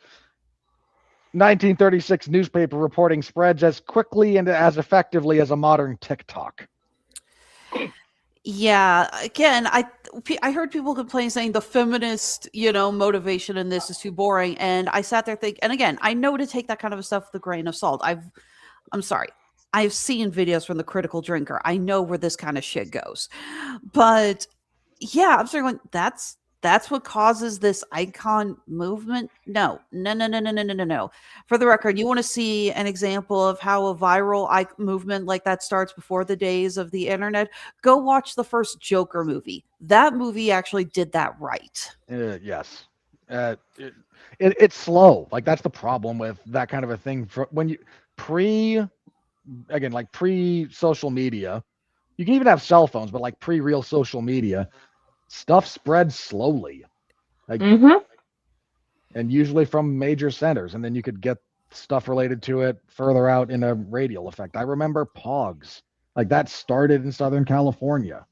1936 newspaper reporting spreads as quickly and as effectively as a modern TikTok. Yeah, again, I heard people complain saying the feminist, motivation in this is too boring, and I sat there thinking, and again, I know to take that kind of stuff with a grain of salt. I'm sorry, I've seen videos from the critical drinker. I know where this kind of shit goes, but yeah, I'm starting going, that's what causes this icon movement. No. For the record, you want to see an example of how a viral movement like that starts before the days of the internet? Go watch the first Joker movie. That movie actually did that right. Yes. It's slow. Like, that's the problem with that kind of a thing. When you pre-social media, you can even have cell phones, but like pre-real social media, stuff spreads slowly, and usually from major centers, and then you could get stuff related to it further out in a radial effect. I remember Pogs, like that started in Southern California,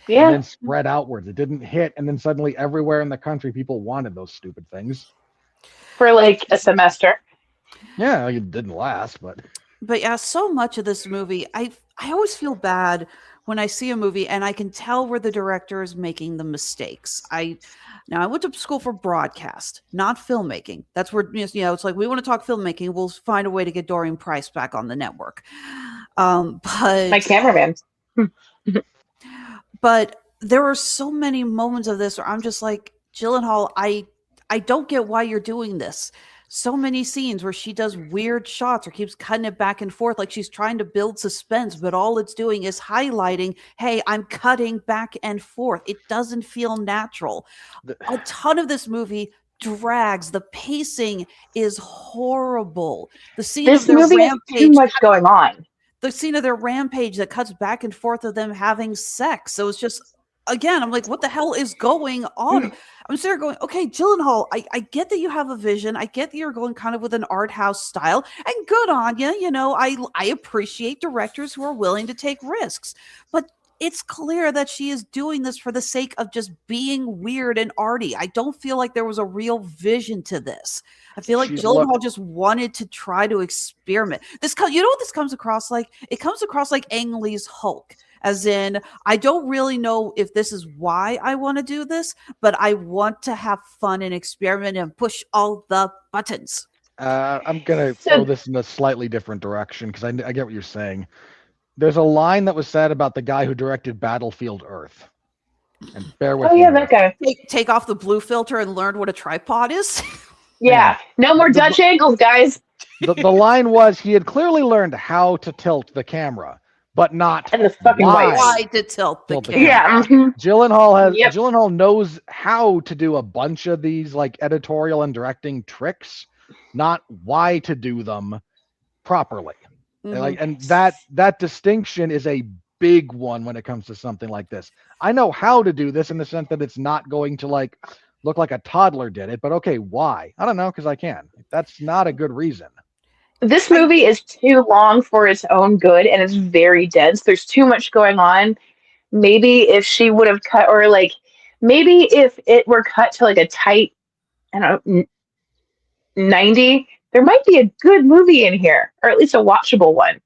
and then spread outwards. It didn't hit, and then suddenly everywhere in the country, people wanted those stupid things for like a semester. Yeah, it didn't last, but yeah, so much of this movie, I always feel bad when I see a movie and I can tell where the director is making the mistakes. I went to school for broadcast, not filmmaking. That's where, it's like, we want to talk filmmaking, we'll find a way to get Dorian Price back on the network. But my cameraman. But there are so many moments of this where I'm just like, Gyllenhaal, I don't get why you're doing this. So many scenes where she does weird shots or keeps cutting it back and forth like she's trying to build suspense, but all it's doing is highlighting, hey, I'm cutting back and forth. It doesn't feel natural. A ton of this movie drags. The pacing is horrible. The scene This of their movie has too much going on. The scene of their rampage that cuts back and forth of them having sex. So it's just, again, I'm like, what the hell is going on? I'm sitting there going, okay, Gyllenhaal, I get that you have a vision. I get that you're going kind of with an art house style, and good on you. I appreciate directors who are willing to take risks, but it's clear that she is doing this for the sake of just being weird and arty. I don't feel like there was a real vision to this. I feel like Gyllenhaal just wanted to try to experiment. You know what this comes across like? It comes across like Ang Lee's Hulk. As in, I don't really know if this is why I want to do this, but I want to have fun and experiment and push all the buttons. I'm going to throw this in a slightly different direction because I get what you're saying. There's a line that was said about the guy who directed Battlefield Earth. And bear with me. Oh, yeah, that guy. Take off the blue filter and learn what a tripod is. Yeah. No more Dutch angles, guys. The line was, he had clearly learned how to tilt the camera, but not and the fucking why to tilt the camera. Yeah. Gyllenhaal knows how to do a bunch of these like editorial and directing tricks, not why to do them properly. And that distinction is a big one when it comes to something like this. I know how to do this in the sense that it's not going to like look like a toddler did it, but okay, why? I don't know, because I can. That's not a good reason. This movie is too long for its own good, and it's very dense. There's too much going on. Maybe if she would have cut, or like maybe if it were cut to like a tight, I don't know, 90, there might be a good movie in here, or at least a watchable one.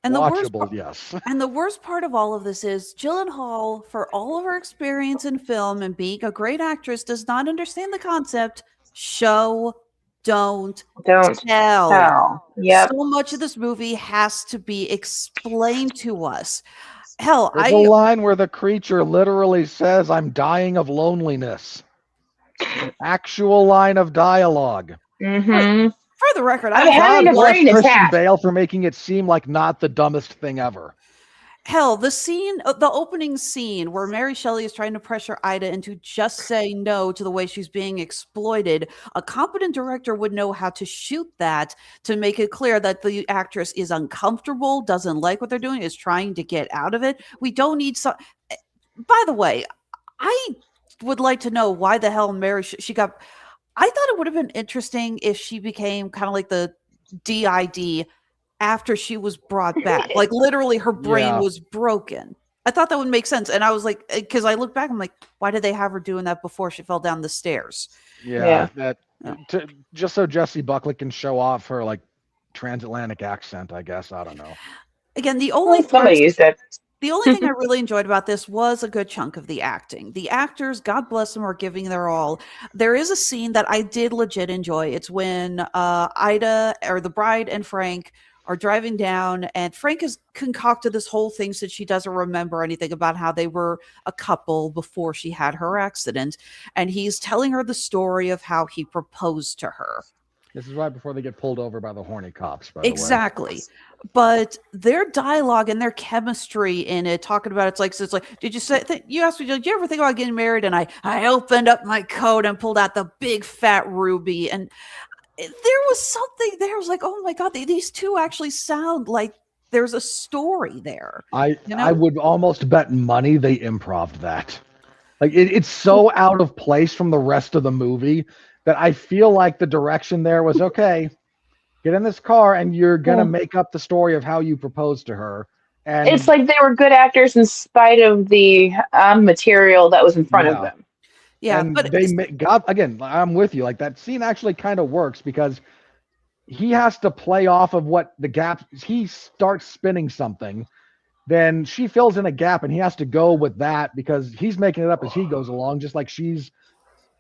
And Watchable, yes. And the worst part of all of this is Gyllenhaal, for all of her experience in film and being a great actress, does not understand the concept show, don't tell. Yep. So much of this movie has to be explained to us. Hell, There's a line where the creature literally says, "I'm dying of loneliness." An actual line of dialogue. Mm-hmm. For the record, I'm having a brain Christian attack. Bale for making it seem like not the dumbest thing ever. Hell, the opening scene where Mary Shelley is trying to pressure Ida into just saying no to the way she's being exploited, a competent director would know how to shoot that to make it clear that the actress is uncomfortable, doesn't like what they're doing, is trying to get out of it. We don't need some. By the way, I would like to know why the hell she got. I thought it would have been interesting if she became kind of like the DID after she was brought back. Like literally her brain was broken. I thought that would make sense. And I was like, because I look back, I'm like, why did they have her doing that before she fell down the stairs? Just so Jessie Buckley can show off her like transatlantic accent, I guess. I don't know. Again, the only thing I really enjoyed about this was a good chunk of the acting. The actors, God bless them, are giving their all. There is a scene that I did legit enjoy. It's when Ida, or the bride, and Frank are driving down, and Frank has concocted this whole thing since she doesn't remember anything about how they were a couple before she had her accident. And he's telling her the story of how he proposed to her. This is right before they get pulled over by the horny cops, by Exactly. the way. But their dialogue and their chemistry in it, talking about it's like, did you say, you asked me, did you ever think about getting married? And I opened up my coat and pulled out the big fat ruby. And there was something there. I was like, oh my God, these two actually sound like there's a story there. I would almost bet money they improv'd that. Like it's so out of place from the rest of the movie that I feel like the direction there was, okay, get in this car and you're going to make up the story of how you proposed to her. And it's like they were good actors in spite of the material that was in front of them. Yeah, and but again, I'm with you. Like that scene actually kind of works because he has to play off of what the gap. He starts spinning something, then she fills in a gap, and he has to go with that because he's making it up as he goes along, just like she's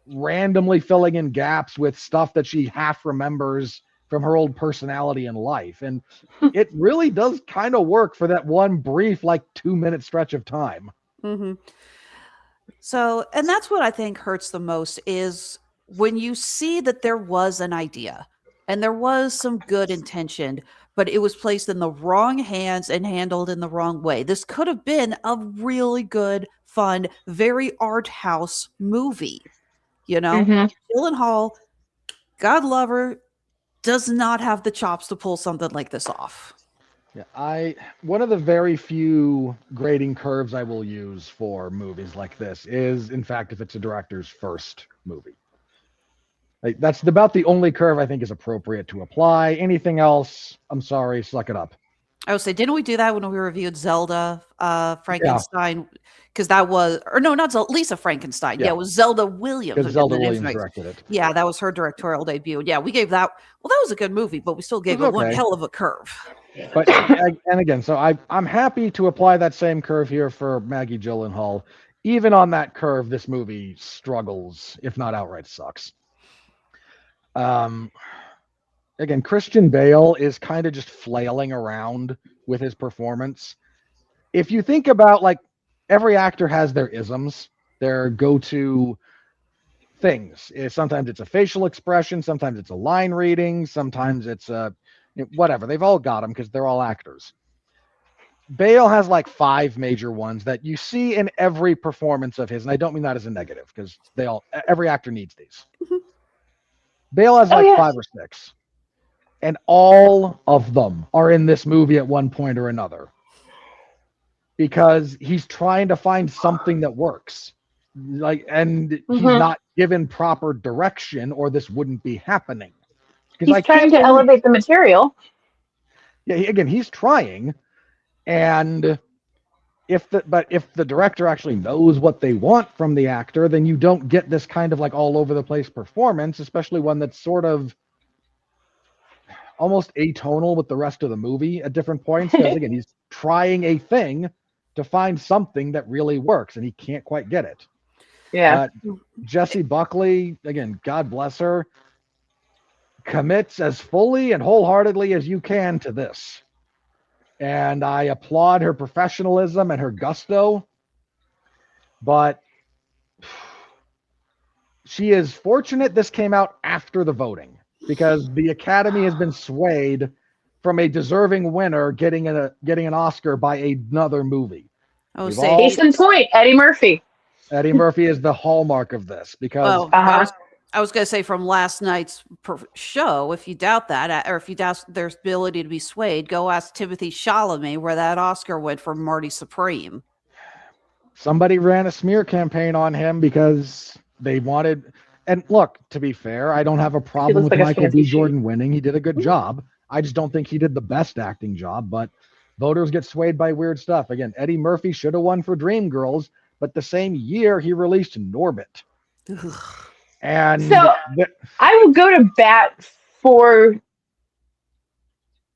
randomly filling in gaps with stuff that she half remembers from her old personality in life. And it really does kind of work for that one brief, like 2-minute stretch of time. Mm-hmm. So, and that's what I think hurts the most is when you see that there was an idea and there was some good intention, but it was placed in the wrong hands and handled in the wrong way. This could have been a really good, fun, very art house movie. You know, Gyllenhaal, God love her, does not have the chops to pull something like this off. Yeah, one of the very few grading curves I will use for movies like this is, in fact, if it's a director's first movie. Like, that's about the only curve I think is appropriate to apply. Anything else, I'm sorry, suck it up. I would say, didn't we do that when we reviewed Zelda Frankenstein? Because that was, or no, not Zelda, Lisa Frankenstein. Yeah, it was Zelda Williams. Because Zelda Williams directed it. Yeah, that was her directorial debut. Yeah, we gave that. Well, that was a good movie, but we still gave it one hell of a curve. But and again, so I'm happy to apply that same curve here for Maggie Gyllenhaal. Even on that curve, this movie struggles, if not outright sucks. Again, Christian Bale is kind of just flailing around with his performance. If you think about, like, every actor has their isms, their go-to things. Sometimes it's a facial expression, sometimes it's a line reading, sometimes it's whatever. They've all got them because they're all actors. Bale has like 5 major ones that you see in every performance of his, and I don't mean that as a negative because every actor needs these. Bale has 5 or 6. And all of them are in this movie at one point or another. because he's trying to find something that works. And he's Mhm. not given proper direction, or this wouldn't be happening. Because He's trying to elevate the material. Yeah, he's trying, and if the director actually knows what they want from the actor, then you don't get this kind of like all over the place performance, especially one that's sort of almost atonal with the rest of the movie at different points. Because again, he's trying a thing to find something that really works, and he can't quite get it. Yeah. Jessie Buckley, again, God bless her, commits as fully and wholeheartedly as you can to this. And I applaud her professionalism and her gusto. But she is fortunate this came out after the voting, because the Academy has been swayed from a deserving winner getting an Oscar by another movie. Oh, Case in point, Eddie Murphy. Eddie Murphy is the hallmark of this, because I was going to say from last night's show, if you doubt that, or if you doubt their ability to be swayed, go ask Timothy Chalamet where that Oscar went for Marty Supreme. Somebody ran a smear campaign on him because they wanted. And look, to be fair, I don't have a problem with Michael B. Jordan winning. He did a good job. I just don't think he did the best acting job. But voters get swayed by weird stuff. Again, Eddie Murphy should have won for Dreamgirls, but the same year he released Norbit. And so I will go to bat for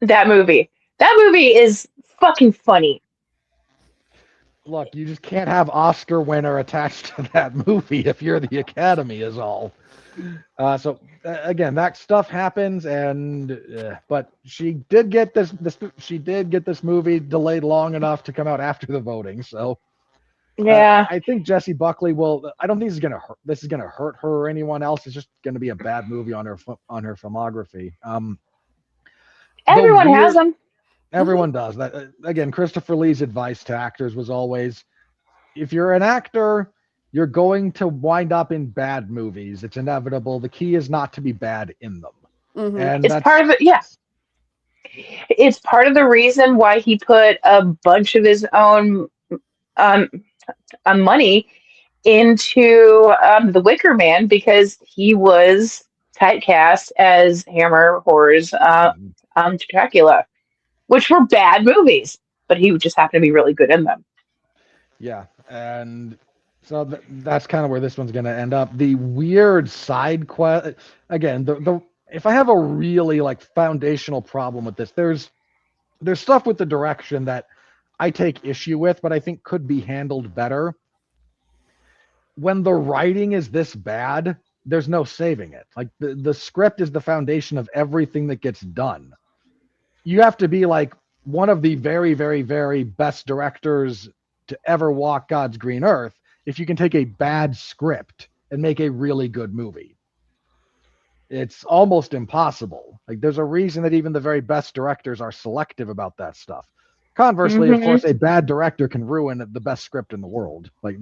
that movie. That movie is fucking funny. Look, you just can't have Oscar winner attached to that movie if you're the Academy is all. So again, that stuff happens, and but she did get this movie delayed long enough to come out after the voting. So yeah, I think Jessie Buckley will. I don't think this is gonna hurt her or anyone else. It's just gonna be a bad movie on her filmography. Everyone has them. Everyone does that. Again, Christopher Lee's advice to actors was always, if you're an actor, you're going to wind up in bad movies. It's inevitable. The key is not to be bad in them. Mm-hmm. And it's part of it. Yeah. It's part of the reason why he put a bunch of his own money into The Wicker Man, because he was typecast as Hammer Horror's Dracula, which were bad movies, but he just happened to be really good in them. Yeah, and so that's kind of where this one's going to end up. The weird side quest, again, if I have a really like foundational problem with this, there's stuff with the direction that I take issue with, but I think could be handled better. When the writing is this bad, there's no saving it. Like the script is the foundation of everything that gets done. You have to be like one of the very, very, very best directors to ever walk God's green earth if you can take a bad script and make a really good movie. It's almost impossible. Like there's a reason that even the very best directors are selective about that stuff. Conversely, of course, a bad director can ruin the best script in the world. Like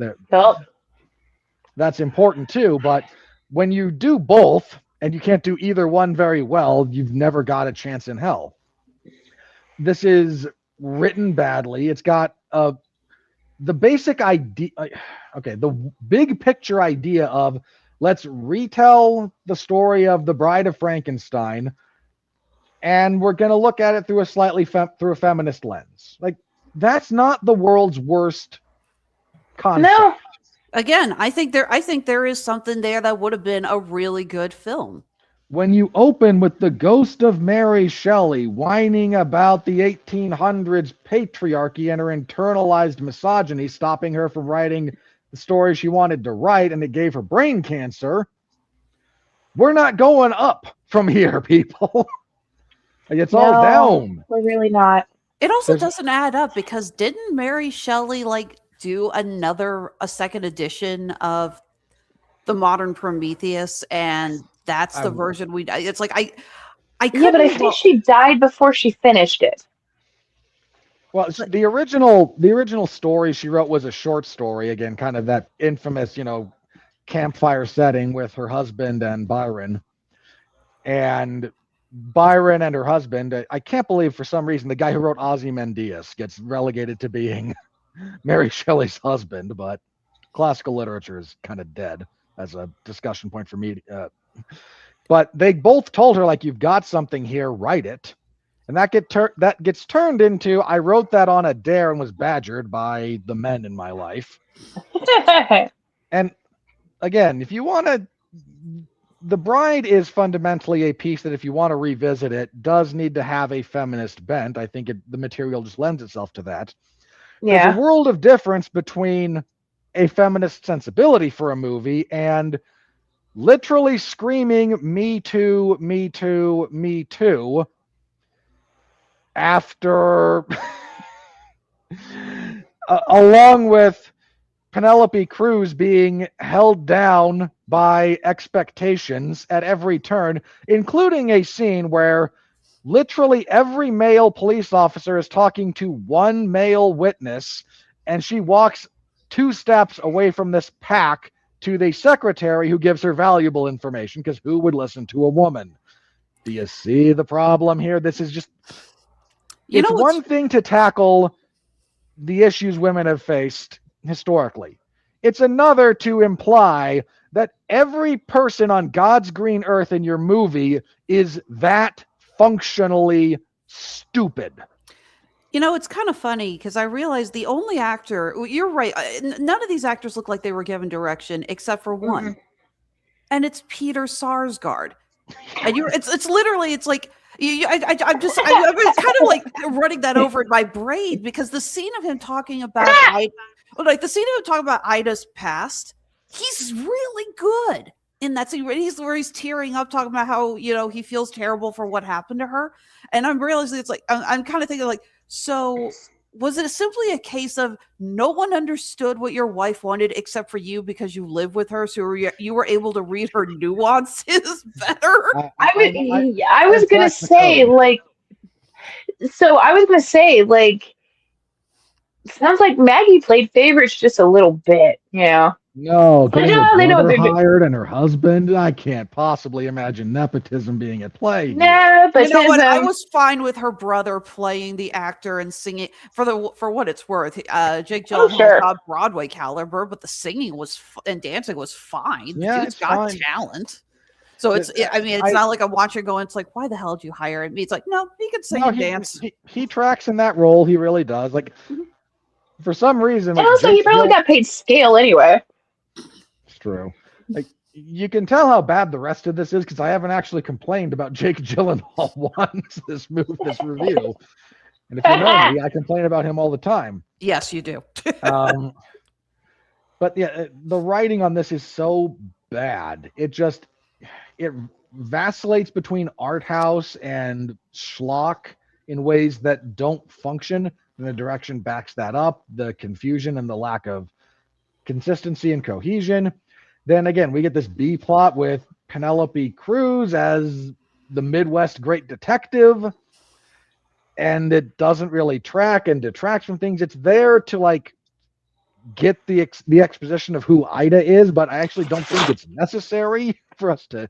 that's important too. But when you do both and you can't do either one very well, you've never got a chance in hell. This is written badly. It's got the basic idea. Okay, the big picture idea of let's retell the story of the Bride of Frankenstein, and we're going to look at it through a slightly through a feminist lens. Like that's not the world's worst concept. No. Again, I think there is something there that would have been a really good film. When you open with the ghost of Mary Shelley whining about the 1800s patriarchy and her internalized misogyny stopping her from writing the story she wanted to write, and it gave her brain cancer, we're not going up from here, people. Like, it's all down. We're really not. It also doesn't add up, because didn't Mary Shelley do a second edition of the modern Prometheus, and that's the version it's like I yeah, but I think she died before she finished it. Well, the original story she wrote was a short story, again, kind of that infamous, campfire setting with her husband and Byron. And Byron and her husband, I can't believe for some reason the guy who wrote Ozymandias gets relegated to being Mary Shelley's husband, but classical literature is kind of dead as a discussion point for me. But they both told her, like, you've got something here, write it. And that gets turned into, I wrote that on a dare and was badgered by the men in my life. And again, if you want to, The Bride is fundamentally a piece that, if you want to revisit it, does need to have a feminist bent. I think the material just lends itself to that. Yeah. There's a world of difference between a feminist sensibility for a movie and literally screaming, "Me too, me too, me too," after along with Penelope Cruz being held down by expectations at every turn, including a scene where literally every male police officer is talking to one male witness, and she walks 2 steps away from this pack to the secretary, who gives her valuable information, because who would listen to a woman? Do you see the problem here? This is just... It's one thing to tackle the issues women have faced historically. It's another to imply that every person on God's green earth in your movie is that functionally stupid. It's kind of funny because I realized the only actor, you're right, none of these actors look like they were given direction except for one. And it's Peter Sarsgaard. And it's literally, it's like, I was kind of like running that over in my brain, because the scene of him talking about Ida's past, he's really good in that scene. Where he's tearing up, talking about how he feels terrible for what happened to her, and I'm realizing it's like I'm kind of thinking like, so was it simply a case of no one understood what your wife wanted except for you because you live with her, so you were able to read her nuances better? I was going to say, sounds like Maggie played favorites just a little bit, No, because her brother hired and her husband. I can't possibly imagine nepotism being at play. No, but you know what? I was fine with her brother playing the actor and singing for what it's worth. Jake Gyllenhaal got Broadway caliber, but the singing and dancing was fine. Yeah, Dude's got talent. So it's not like I'm watching going, it's like, why the hell did you hire him? It's like, no, he can sing and dance. He tracks in that role. He really does. Like, for some reason. And also, he probably got paid scale anyway. It's true. Like, you can tell how bad the rest of this is because I haven't actually complained about Jake Gyllenhaal once this review. And if you know me, I complain about him all the time. Yes, you do. But yeah, the writing on this is so bad. It vacillates between art house and schlock in ways that don't function. And the direction backs that up, the confusion and the lack of consistency and cohesion. Then again, we get this B plot with Penelope Cruz as the Midwest great detective, and it doesn't really track and detracts from things. It's there to get the exposition of who Ida is, but I actually don't think it's necessary for us to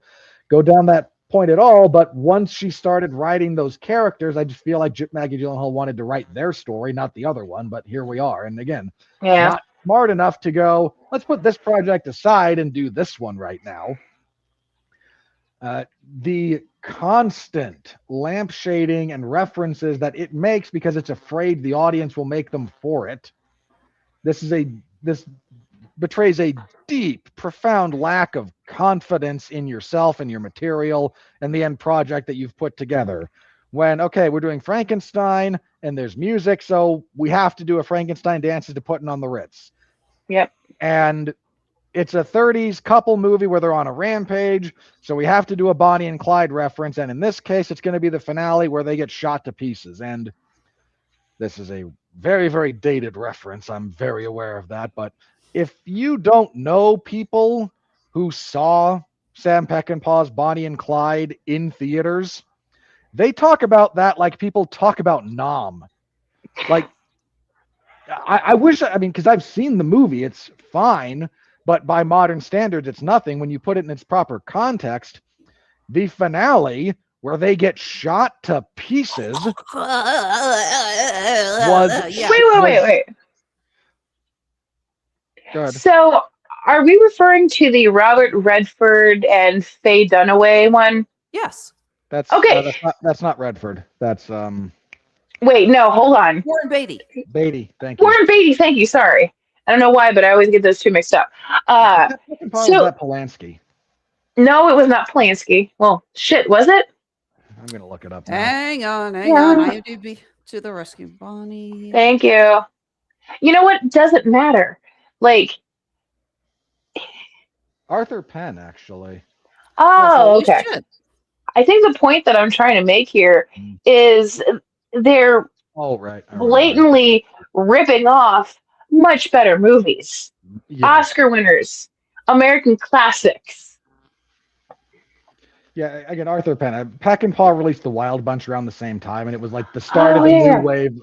go down that point at all. But once she started writing those characters, I just feel like Maggie Gyllenhaal wanted to write their story, not the other one. But here we are, and again, not smart enough to go, let's put this project aside and do this one right now. The constant lampshading and references that it makes because it's afraid the audience will make them for it. This betrays a deep, profound lack of confidence in yourself and your material and the end project that you've put together. When, okay, we're doing Frankenstein and there's music, so we have to do a Frankenstein dances to putting on the Ritz. Yep. And it's a 30s couple movie where they're on a rampage, so we have to do a Bonnie and Clyde reference. And in this case, it's going to be the finale where they get shot to pieces. And this is a very, very dated reference. I'm very aware of that. But if you don't know people who saw Sam Peckinpah's Bonnie and Clyde in theaters, they talk about that like people talk about Nom. Like, I wish, because I've seen the movie, it's fine, but by modern standards, it's nothing. When you put it in its proper context, the finale where they get shot to pieces was... Wait. Good. So, are we referring to the Robert Redford and Faye Dunaway one? Yes. Okay. That's not Redford. That's Wait, no, hold on. Warren Beatty. Beatty. Thank you. Warren Beatty, thank you. Sorry. I don't know why, but I always get those two mixed up. Was So, that Polanski? no, it was not Polanski. Well, shit, was it? I'm gonna look it up now. Hang on. Yeah. IMDb to the rescue. Bonnie. Thank you. You know what? Doesn't matter. Like, Arthur Penn, actually. oh, Holy okay. shit. I think the point that I'm trying to make here is they're Oh, right. I remember. blatantly ripping off much better movies, Yeah. Oscar winners, American classics. Yeah, again, Arthur Penn. Peck and Paul released The Wild Bunch around the same time, and it was like the start of the yeah. new wave.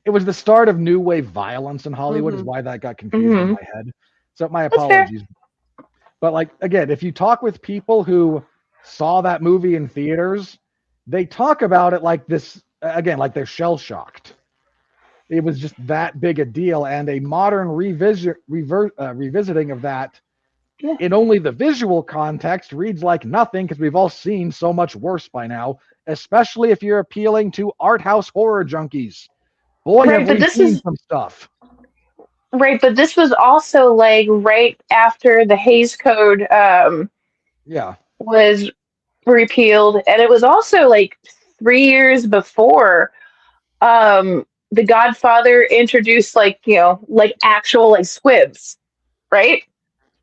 It was the start of new wave violence in Hollywood, is why that got confused in my head. So my That's fair. apologies. But like again, if you talk with people who saw that movie in theaters, they talk about it like this again, like they're shell shocked. It was just that big a deal, and a modern revisiting of that in only the visual context reads like nothing because we've all seen so much worse by now, especially if you're appealing to art house horror junkies. Boy, Right, have but we this seen is- some stuff. Right, but this was also like right after the Hays Code Yeah. was repealed, and it was also like 3 years before The Godfather introduced like actual like squibs, right?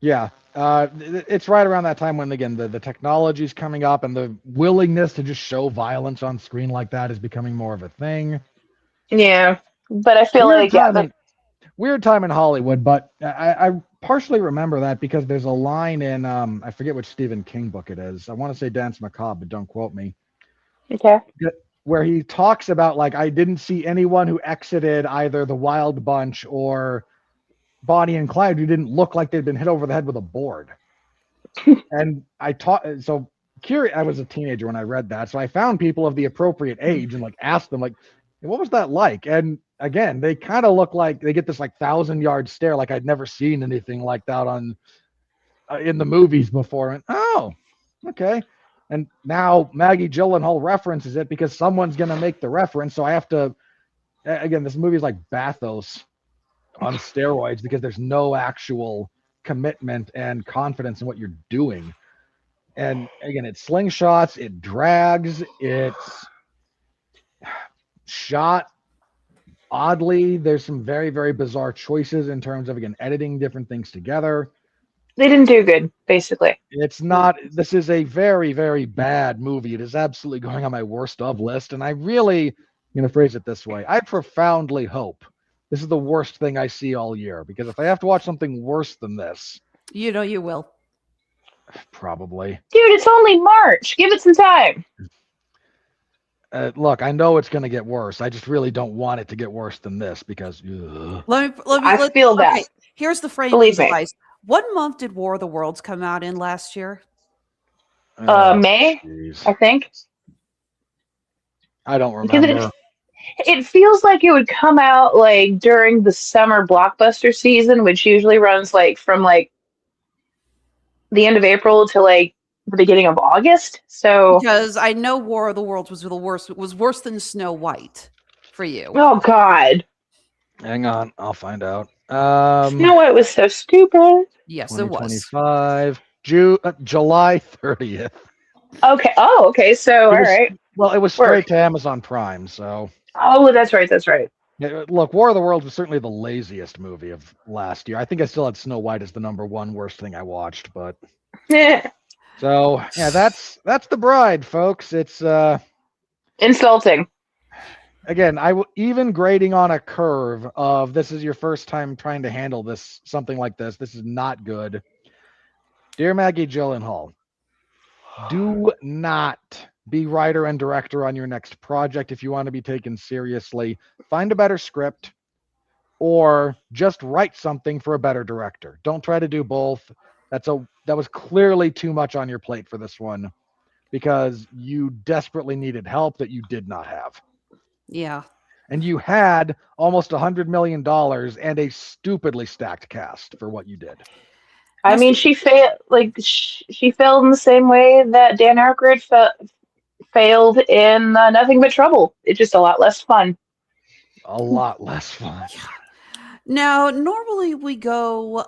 Yeah. It's right around that time when, again, the technology's coming up and the willingness to just show violence on screen like that is becoming more of a thing. Yeah, but I feel Weird like weird time in Hollywood, but I partially remember that because there's a line in I forget which Stephen King book it is. I want to say Dance Macabre, but don't quote me. okay. Where he talks about like I didn't see anyone who exited either the Wild Bunch or Bonnie and Clyde who didn't look like they'd been hit over the head with a board. And I was a teenager when I read that, so I found people of the appropriate age and like asked them like, what was that like? And again, they kind of look like they get this like 1,000-yard stare, like I'd never seen anything like that on in the movies before. And oh, okay. And now Maggie Gyllenhaal references it because someone's gonna make the reference, so I have to. Again, this movie is like Bathos on steroids because there's no actual commitment and confidence in what you're doing. And again, it slingshots, it drags, it's shot oddly. There's some very, very bizarre choices in terms of, again, editing different things together. They didn't do good, basically. This is a very, very bad movie. It is absolutely going on my worst of list. And I really, I'm going to phrase it this way. I profoundly hope this is the worst thing I see all year, because if I have to watch something worse than this, You know you will. probably. Dude, it's only March. Give it some time. Look, I know it's going to get worse. I just really don't want it to get worse than this because. I feel that. Okay, here's the framing Believe me. device. What month did War of the Worlds come out in last year? May, geez. I think. I don't Because remember. it feels like it would come out like during the summer blockbuster season, which usually runs like from like the end of April to like the beginning of August. So, Because I know War of the Worlds was the worst. It was worse than Snow White for you. oh God, Hang on, I'll find out. Snow White was so stupid. Yes, it was. 2025, July 30th. Okay. Oh, okay. So, all right. Well, it was Work. straight to Amazon Prime, so. Oh, that's right. That's right. Yeah, look, War of the Worlds was certainly the laziest movie of last year. I think I still had Snow White as the number one worst thing I watched, but so yeah, that's The Bride, folks. It's Insulting. again, even grading on a curve of this is your first time trying to handle something like this. This is not good. Dear Maggie Gyllenhaal, do not be writer and director on your next project if you want to be taken seriously. Find a better script or just write something for a better director. Don't try to do both. That was clearly too much on your plate for this one because you desperately needed help that you did not have. Yeah. And you had almost $100 million and a stupidly stacked cast for what you did. I mean, she failed. Like she failed in the same way that Dan Aykroyd failed in Nothing But Trouble. It's just a lot less fun. A lot less fun. Now, normally we go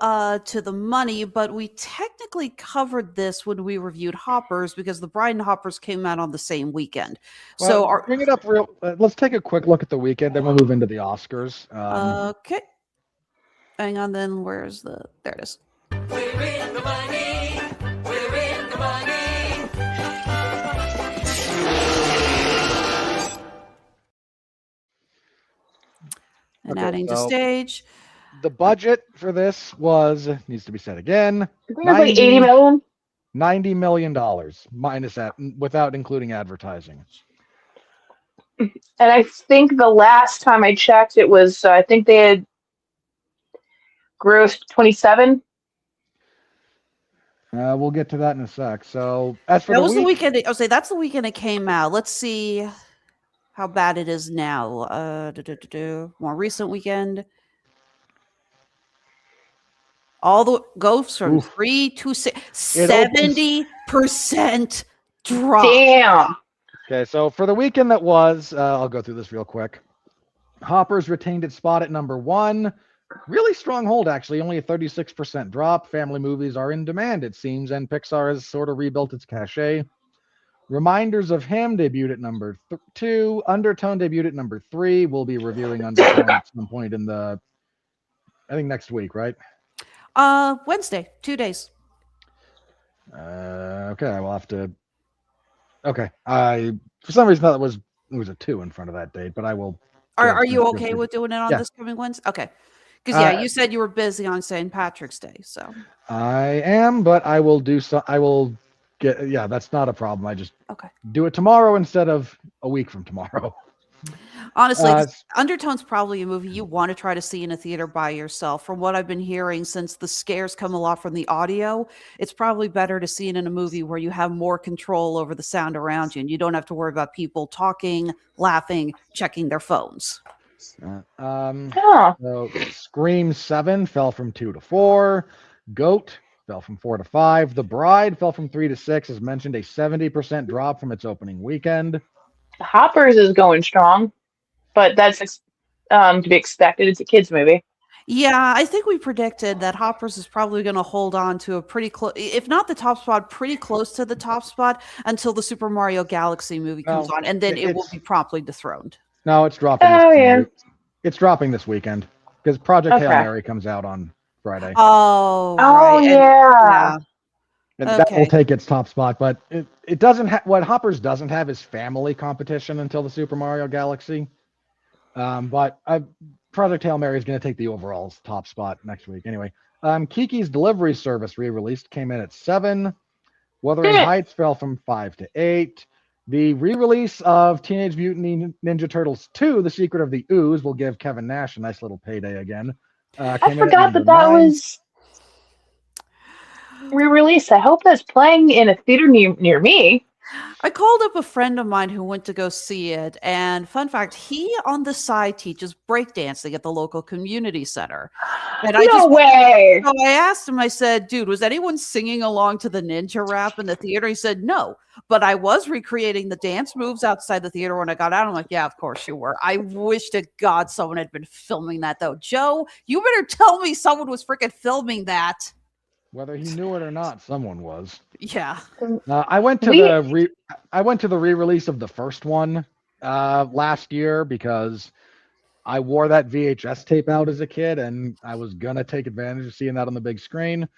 to the money, but we technically covered this when we reviewed Hoppers because the Bride and Hoppers came out on the same weekend. Well, So bring it up real. Let's take a quick look at the weekend, then we'll move into the Oscars. Okay. Hang on then. Where's the... There it is. We're in the money. We're in the money. And Okay, adding to so stage. the budget for this was, needs to be said again, I think it was like 80 million. $90 million minus that, without including advertising. And I think the last time I checked, it was, I think they had grossed 27. We'll get to that in a sec. So as for That was the weekend. I'll say that's the weekend it came out. Let's see how bad it is now. More recent weekend. All the goes from 3 to 6, 70% drop. Damn. Okay, so for the weekend that was, I'll go through this real quick. Hoppers retained its spot at number 1. Really strong hold, actually. Only a 36% drop. Family movies are in demand, it seems, and Pixar has sort of rebuilt its cachet. Reminders of Him debuted at number 2. Undertone debuted at number 3. We'll be reviewing Undertone at some point in the, I think next week, right? Wednesday, 2 days. Okay, I will have to. Okay, for some reason thought it was a 2 in front of that date, but I will. Are you okay with doing it on this coming Wednesday? Okay, because you said you were busy on St. Patrick's Day, so. I am, but I will do so. I will get. Yeah, that's not a problem. I just do it tomorrow instead of a week from tomorrow. Honestly, Undertone's probably a movie you want to try to see in a theater by yourself. From what I've been hearing, since the scares come a lot from the audio, it's probably better to see it in a movie where you have more control over the sound around you and you don't have to worry about people talking, laughing, checking their phones. So Scream 7 fell from 2 to 4. Goat fell from 4 to 5. The Bride fell from 3 to 6. As mentioned, a 70% drop from its opening weekend. Hoppers is going strong, but that's to be expected. It's a kids movie. Yeah, I think we predicted that Hoppers is probably going to hold on to a pretty close, if not the top spot, pretty close to the top spot until the Super Mario Galaxy movie comes on, and then it will be promptly dethroned. No, it's dropping. It's dropping this weekend because Project Hail Mary comes out on Friday. Oh, right. Yeah. And that will take its top spot, but it doesn't have, what Hoppers doesn't have is family competition until the Super Mario Galaxy. But Project Hail Mary is going to take the overall top spot next week. Anyway, Kiki's Delivery Service re-released, came in at 7. Wuthering Heights fell from 5 to 8. The re-release of Teenage Mutant Ninja Turtles 2, The Secret of the Ooze, will give Kevin Nash a nice little payday again. I forgot that was re-released. I hope that's playing in a theater near me. I called up a friend of mine who went to go see it, and fun fact, he on the side teaches breakdancing at the local community center. And No way! So I asked him, I said, dude, was anyone singing along to the ninja rap in the theater? He said, no, but I was recreating the dance moves outside the theater when I got out. I'm like, yeah, of course you were. I wish to God someone had been filming that, though. Joe, you better tell me someone was freaking filming that. Whether he knew it or not, someone was. Yeah. I went to the re-release of the first one last year because I wore that VHS tape out as a kid, and I was gonna take advantage of seeing that on the big screen.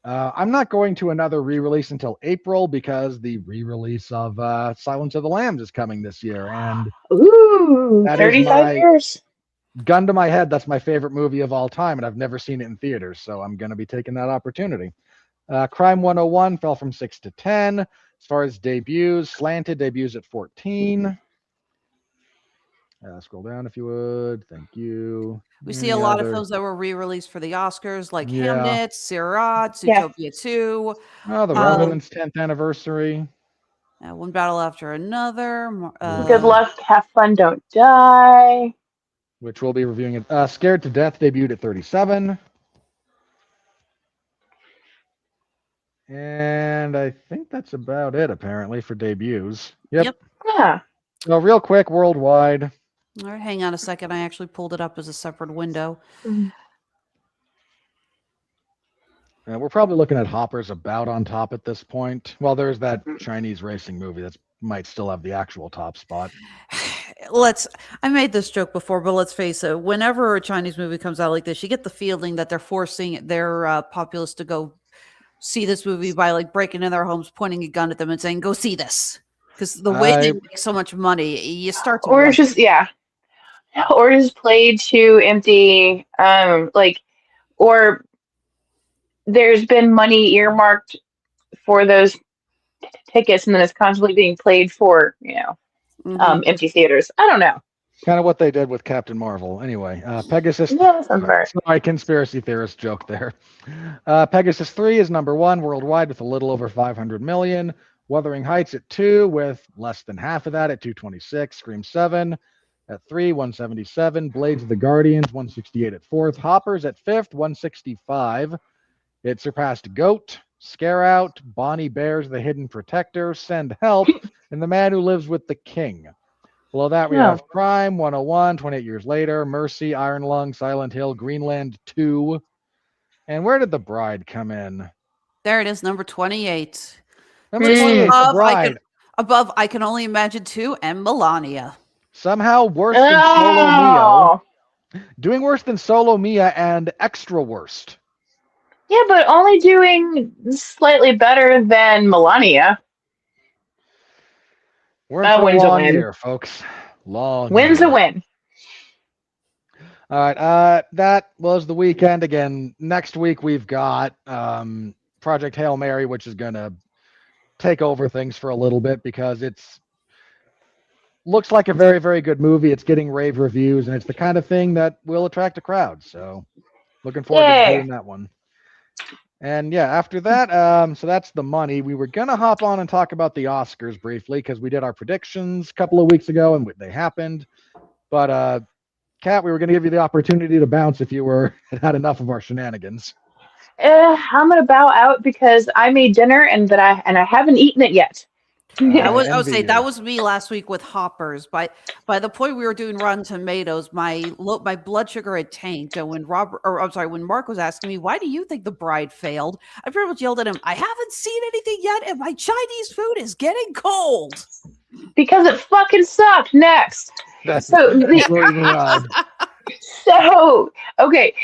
I'm not going to another re-release until April because the re-release of Silence of the Lambs is coming this year, and 35 years. Gun to my head, that's my favorite movie of all time, and I've never seen it in theaters, so I'm going to be taking that opportunity. Crime 101 fell from 6 to 10. As far as debuts, Slanted debuts at 14. Scroll down if you would. Thank you. We see a lot of films that were re-released for the Oscars, like Hamnet, Sirrat, Zootopia 2. Oh, The Revenant's 10th anniversary. One battle after another. Good luck, have fun, don't die. which we'll be reviewing it. Scared to Death debuted at 37. And I think that's about it, apparently, for debuts. Yep. Yeah. So real quick, worldwide. All right, hang on a second. I actually pulled it up as a separate window. We're probably looking at Hopper's about on top at this point. Well, there's that Chinese racing movie that might still have the actual top spot. I made this joke before, but let's face it, whenever a Chinese movie comes out like this, you get the feeling that they're forcing their populace to go see this movie by like breaking in their homes, pointing a gun at them and saying, go see this. Because the way they make so much money, you start to... Or it's just, or just played to empty, or there's been money earmarked for those tickets and then it's constantly being played for, empty theaters. I don't know. Kind of what they did with Captain Marvel. Anyway, Pegasus. Yeah, that sounds right. Sorry, conspiracy theorist joke there. Pegasus 3 is number 1 worldwide with a little over 500 million. Wuthering Heights at 2 with less than half of that at 226. Scream 7 at 3, 177. Blades of the Guardians, 168 at 4th. Hoppers at 5th, 165. It surpassed Goat, Scare Out, Bonnie Bear's The Hidden Protector, Send Help, and The Man Who Lives with the King. Below that, we have Crime, 101, 28 years later, Mercy, Iron Lung, Silent Hill, Greenland 2. And where did The Bride come in? There it is, number 28. Number 28, The Bride. Above I Can Only Imagine 2 and Melania. Somehow worse than Solo Mia. Doing worse than Solo Mia and extra worst. Yeah, but only doing slightly better than Melania. We're in for a long year, folks. Long Win's year. a win. All right. That was the weekend. Again, next week we've got Project Hail Mary, which is going to take over things for a little bit because looks like a very, very good movie. It's getting rave reviews, and it's the kind of thing that will attract a crowd. So looking forward to doing that one. And yeah, after that, so that's the money. We were going to hop on and talk about the Oscars briefly because we did our predictions a couple of weeks ago and they happened. But Kat, we were going to give you the opportunity to bounce if you had enough of our shenanigans. I'm going to bow out because I made dinner and I haven't eaten it yet. I would say that was me last week with Hoppers. By the point we were doing Rotten Tomatoes, my blood sugar had tanked. And when when Mark was asking me, why do you think The Bride failed? I pretty much yelled at him, I haven't seen anything yet, and my Chinese food is getting cold. Because it fucking sucked. Next.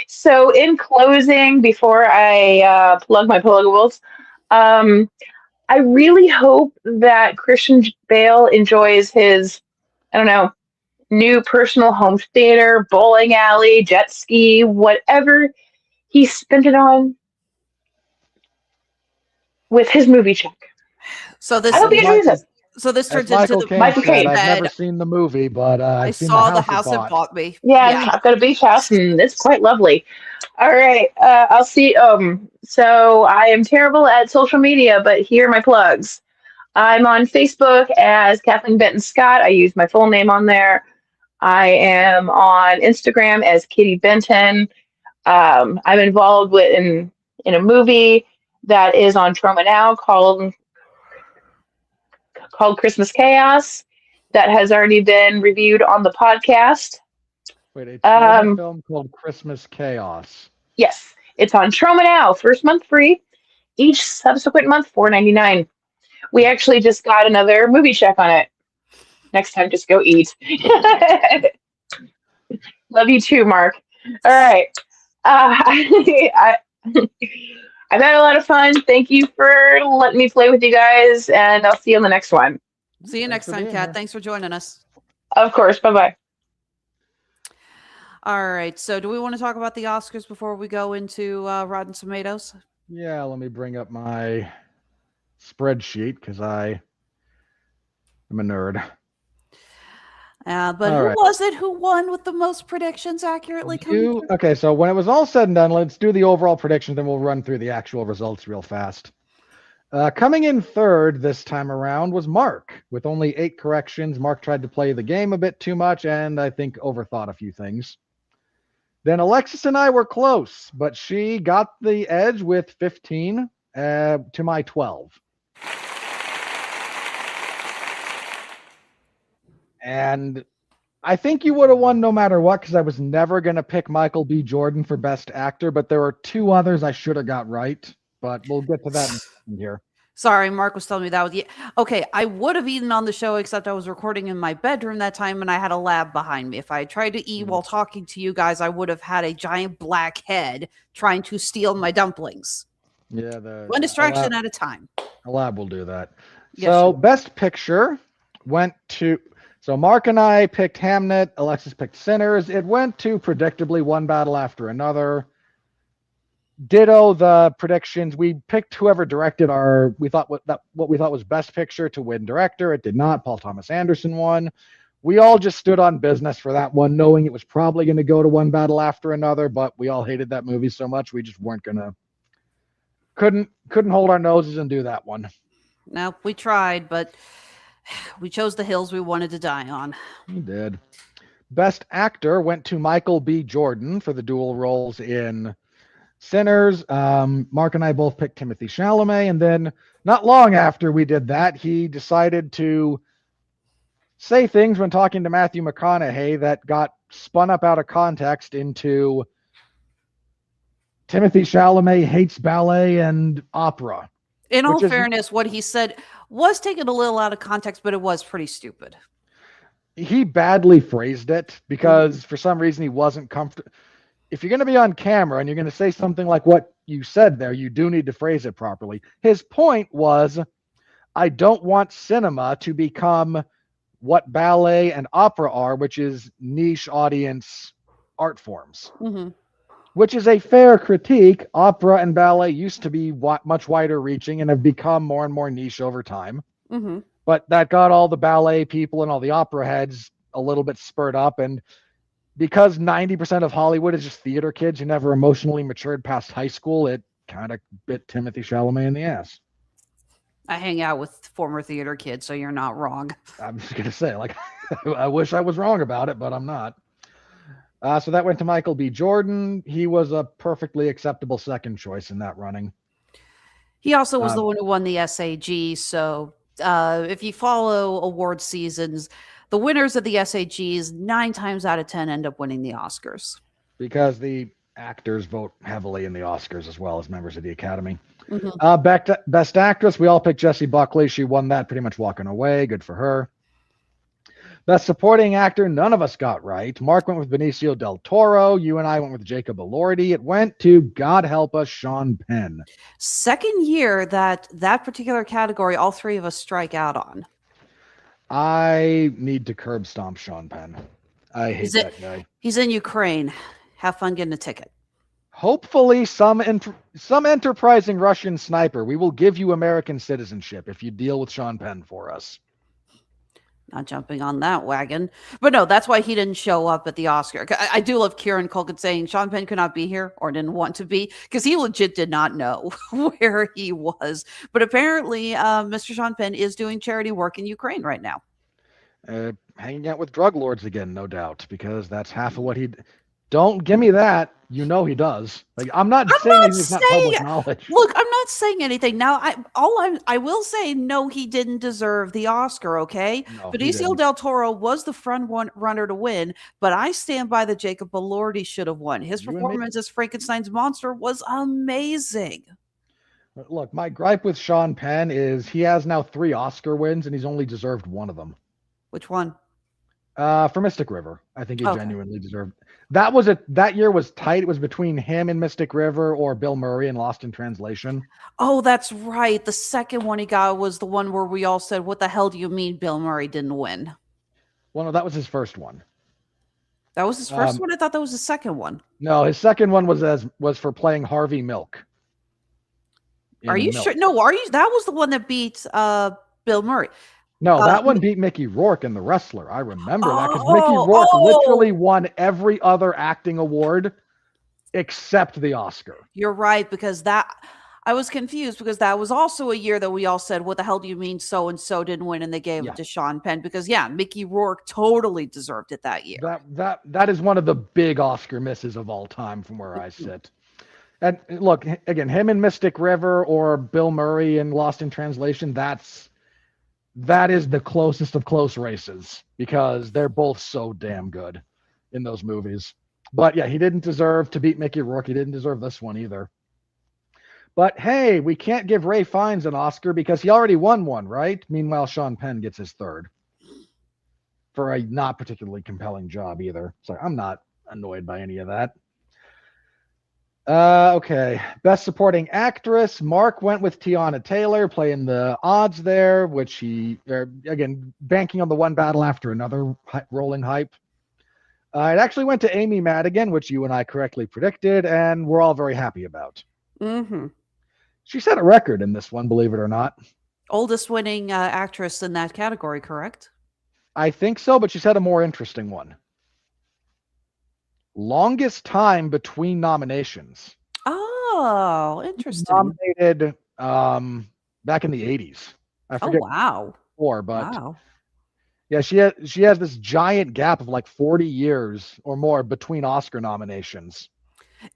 So in closing, before I plug my pluggables, I really hope that Christian Bale enjoys his, new personal home theater, bowling alley, jet ski, whatever he spent it on with his movie check. So this I hope he enjoys it. So this turns into the Michael Caine. I've never seen the movie, but I saw the house it bought me. Yeah, I've got a beach house, and it's quite lovely. All right, I'll see. So I am terrible at social media, but here are my plugs. I'm on Facebook as Kathleen Benton Scott. I use my full name on there. I am on Instagram as Kitty Benton. I'm involved in a movie that is on Troma Now called Christmas Chaos that has already been reviewed on the podcast. Wait, it's a film called Christmas Chaos. Yes, it's on Troma Now. First month free. Each subsequent month $4.99. We actually just got another movie check on it. Next time, just go eat. Love you too, Mark. All right. I've had a lot of fun. Thank you for letting me play with you guys, and I'll see you on the next one. See you next time, Kat. Thanks for joining us. Of course. Bye-bye. All right. So do we want to talk about the Oscars before we go into Rotten Tomatoes? Yeah, let me bring up my spreadsheet because I am a nerd. But who was it who won with the most predictions accurately? Okay, so when it was all said and done, let's do the overall predictions, then we'll run through the actual results real fast. Coming in third this time around was Mark, with only 8 corrections. Mark tried to play the game a bit too much, and I think overthought a few things. Then Alexis and I were close, but she got the edge with 15 to my 12. And I think you would have won no matter what, because I was never going to pick Michael B. Jordan for Best Actor, but there were 2 others I should have got right. But we'll get to that in here. Sorry, Mark was telling me that was okay. I would have eaten on the show, except I was recording in my bedroom that time, and I had a lab behind me. If I had tried to eat while talking to you guys, I would have had a giant black head trying to steal my dumplings. Yeah, one distraction at a time. A lab will do that. Yes, So, sure. Best Picture went to. So Mark and I picked Hamnet. Alexis picked Sinners. It went to predictably One Battle After Another. Ditto the predictions. We picked whoever directed what we thought was Best Picture to win director. It did not. Paul Thomas Anderson won. We all just stood on business for that one, knowing it was probably going to go to One Battle After Another, but we all hated that movie so much we just weren't gonna. Couldn't hold our noses and do that one. No, we tried, but we chose the hills we wanted to die on. We did. Best Actor went to Michael B. Jordan for the dual roles in Sinners. Mark and I both picked Timothée Chalamet, and then not long after we did that, he decided to say things when talking to Matthew McConaughey that got spun up out of context into Timothée Chalamet hates ballet and opera. In all fairness, what he said was taken a little out of context, but it was pretty stupid. He badly phrased it because for some reason he wasn't comfortable. If you're going to be on camera and you're going to say something like what you said there, you do need to phrase it properly. His point was, I don't want cinema to become what ballet and opera are, which is niche audience art forms, which is a fair critique. Opera and ballet used to be much wider reaching and have become more and more niche over time. But that got all the ballet people and all the opera heads a little bit spurred up. And because 90% of Hollywood is just theater kids who never emotionally matured past high school, it kind of bit Timothée Chalamet in the ass. I hang out with former theater kids, so you're not wrong. I'm just going to say, like, I wish I was wrong about it, but I'm not. So that went to Michael B. Jordan. He was a perfectly acceptable second choice in that running. He also was the one who won the SAG. So if you follow award seasons, the winners of the SAGs 9 times out of 10 end up winning the Oscars. Because the actors vote heavily in the Oscars as well as members of the Academy. Best Actress, we all picked Jessie Buckley. She won that pretty much walking away. Good for her. Best Supporting Actor, none of us got right. Mark went with Benicio del Toro. You and I went with Jacob Elordi. It went to, God help us, Sean Penn. Second year that particular category, all 3 of us strike out on. I need to curb stomp Sean Penn. I hate that guy. He's in Ukraine. Have fun getting a ticket. Hopefully some enterprising Russian sniper. We will give you American citizenship if you deal with Sean Penn for us. Not jumping on that wagon. But no, that's why he didn't show up at the Oscar. I do love Kieran Culkin saying Sean Penn could not be here or didn't want to be because he legit did not know where he was. But apparently, Mr. Sean Penn is doing charity work in Ukraine right now. Hanging out with drug lords again, no doubt, because that's half of what he... Don't give me that. You know he does. Like I'm not saying it's not public knowledge. Look, I'm not saying anything. Now, I will say, no, he didn't deserve the Oscar. Okay, No, Benicio del Toro was the front runner to win, but I stand by that Jacob Elordi should have won. His performance as Frankenstein's monster was amazing. Look, my gripe with Sean Penn is he has now 3 Oscar wins and he's only deserved 1 of them. Which one? For Mystic River, I think he genuinely deserved. That year was tight. It was between him and Mystic River or Bill Murray in Lost in Translation. Oh, that's right. The second one he got was the one where we all said, "What the hell do you mean Bill Murray didn't win?" Well, no, that was his first one. That was his first one. I thought that was the second one. No, his second one was for playing Harvey Milk. Are you sure? No, that was the one that beat Bill Murray. No, that one beat Mickey Rourke in The Wrestler. I remember that because Mickey Rourke literally won every other acting award except the Oscar. You're right, because I was confused because that was also a year that we all said, "What the hell do you mean so and so didn't win?" And they gave Yeah. it to Sean Penn because Mickey Rourke totally deserved it that year. That is one of the big Oscar misses of all time from where I sit. And look, again, him in Mystic River or Bill Murray in Lost in Translation, that is the closest of close races because they're both so damn good in those movies. But yeah, he didn't deserve to beat Mickey Rourke. He didn't deserve this one either. But hey, we can't give Ray Fiennes an Oscar because he already won one, right? Meanwhile, Sean Penn gets his third for a not particularly compelling job either. So I'm not annoyed by any of that. Okay. Best Supporting Actress. Mark went with Tiana Taylor playing the odds there, which again, banking on the one battle after another rolling hype. It actually went to Amy Madigan, which you and I correctly predicted, and we're all very happy about. Mm-hmm. She set a record in this one, believe it or not. Oldest winning actress in that category, correct? I think so, but she's had a more interesting one. Longest time between nominations. Oh, interesting. Nominated back in the 80s. I forget. Oh, wow. Before, but Wow. yeah, she has this giant gap of like 40 years or more between Oscar nominations.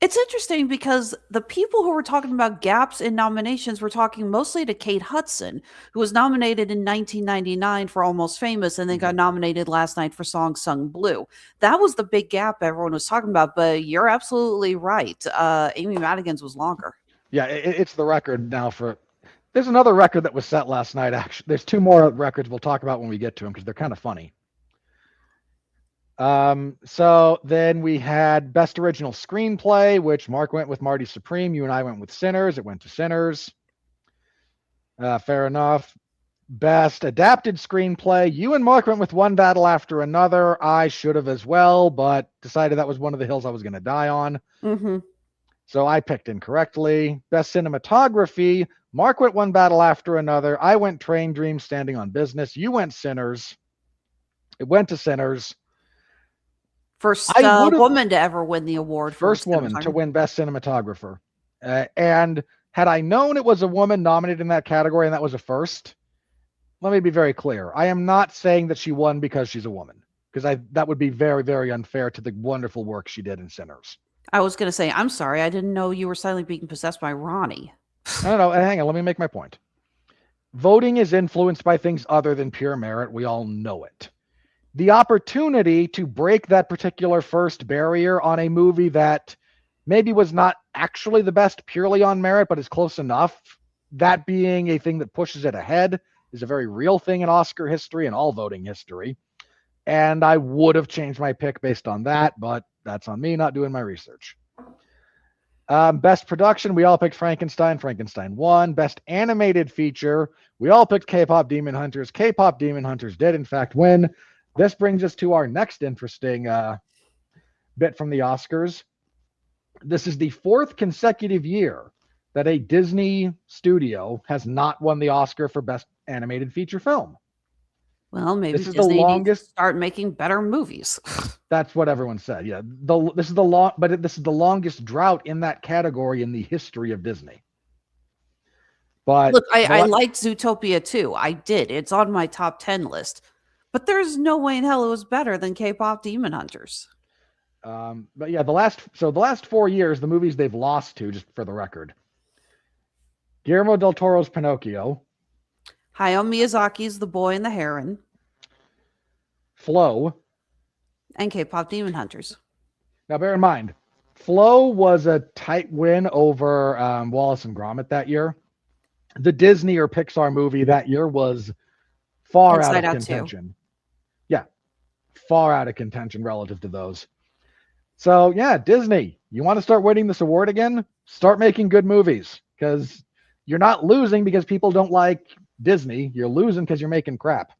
It's interesting because the people who were talking about gaps in nominations were talking mostly to Kate Hudson, who was nominated in 1999 for Almost Famous and then got nominated last night for Song Sung Blue. That was the big gap everyone was talking about, but you're absolutely right. Amy Madigan's was longer. Yeah, it's the record now for... There's another record that was set last night, actually. There's two more records we'll talk about when we get to them because they're kind of funny. So then we had Best Original Screenplay, which Mark went with Marty Supreme. You and I went with Sinners. It went to Sinners. Fair enough. Best Adapted Screenplay. You and Mark went with One Battle After Another. I should have as well, but decided that was one of the hills I was going to die on. Mm-hmm. So I picked incorrectly. Best Cinematography. Mark went One Battle After Another. I went Train Dream Standing on Business. You went Sinners. It went to Sinners. First woman to ever win the award. First woman to win Best Cinematographer. And had I known it was a woman nominated in that category and that was a first, let me be very clear. I am not saying that she won because she's a woman, because that would be very, very unfair to the wonderful work she did in Sinners. I was going to say, I'm sorry. I didn't know you were silently being possessed by Ronnie. No, hang on. Let me make my point. Voting is influenced by things other than pure merit. We all know it. The opportunity to break that particular first barrier on a movie that maybe was not actually the best purely on merit, but is close enough, that being a thing that pushes it ahead, is a very real thing in Oscar history and all voting history. And I would have changed my pick based on that, but that's on me not doing my research. Best Production, we all picked Frankenstein. Frankenstein won. Best Animated Feature, we all picked K-Pop Demon Hunters. K-Pop Demon Hunters did, in fact, win. This brings us to our next interesting bit from the Oscars. This is the fourth consecutive year that a Disney studio has not won the Oscar for Best Animated Feature Film. Well, maybe this is Disney the longest. Needs to start making better movies. That's what everyone said. Yeah, this is the longest drought in that category in the history of Disney. But look, I liked Zootopia too. I did. It's on my top 10 list. But there's no way in hell it was better than K-Pop Demon Hunters. But yeah, the last 4 years, the movies they've lost to, just for the record: Guillermo del Toro's Pinocchio, Hayao Miyazaki's The Boy and the Heron, Flow, and K-Pop Demon Hunters. Now, bear in mind, Flow was a tight win over Wallace and Gromit that year. The Disney or Pixar movie that year was far out of contention. Yeah, far out of contention relative to those. So yeah, Disney, you want to start winning this award again? Start making good movies, because you're not losing because people don't like Disney. You're losing because you're making crap.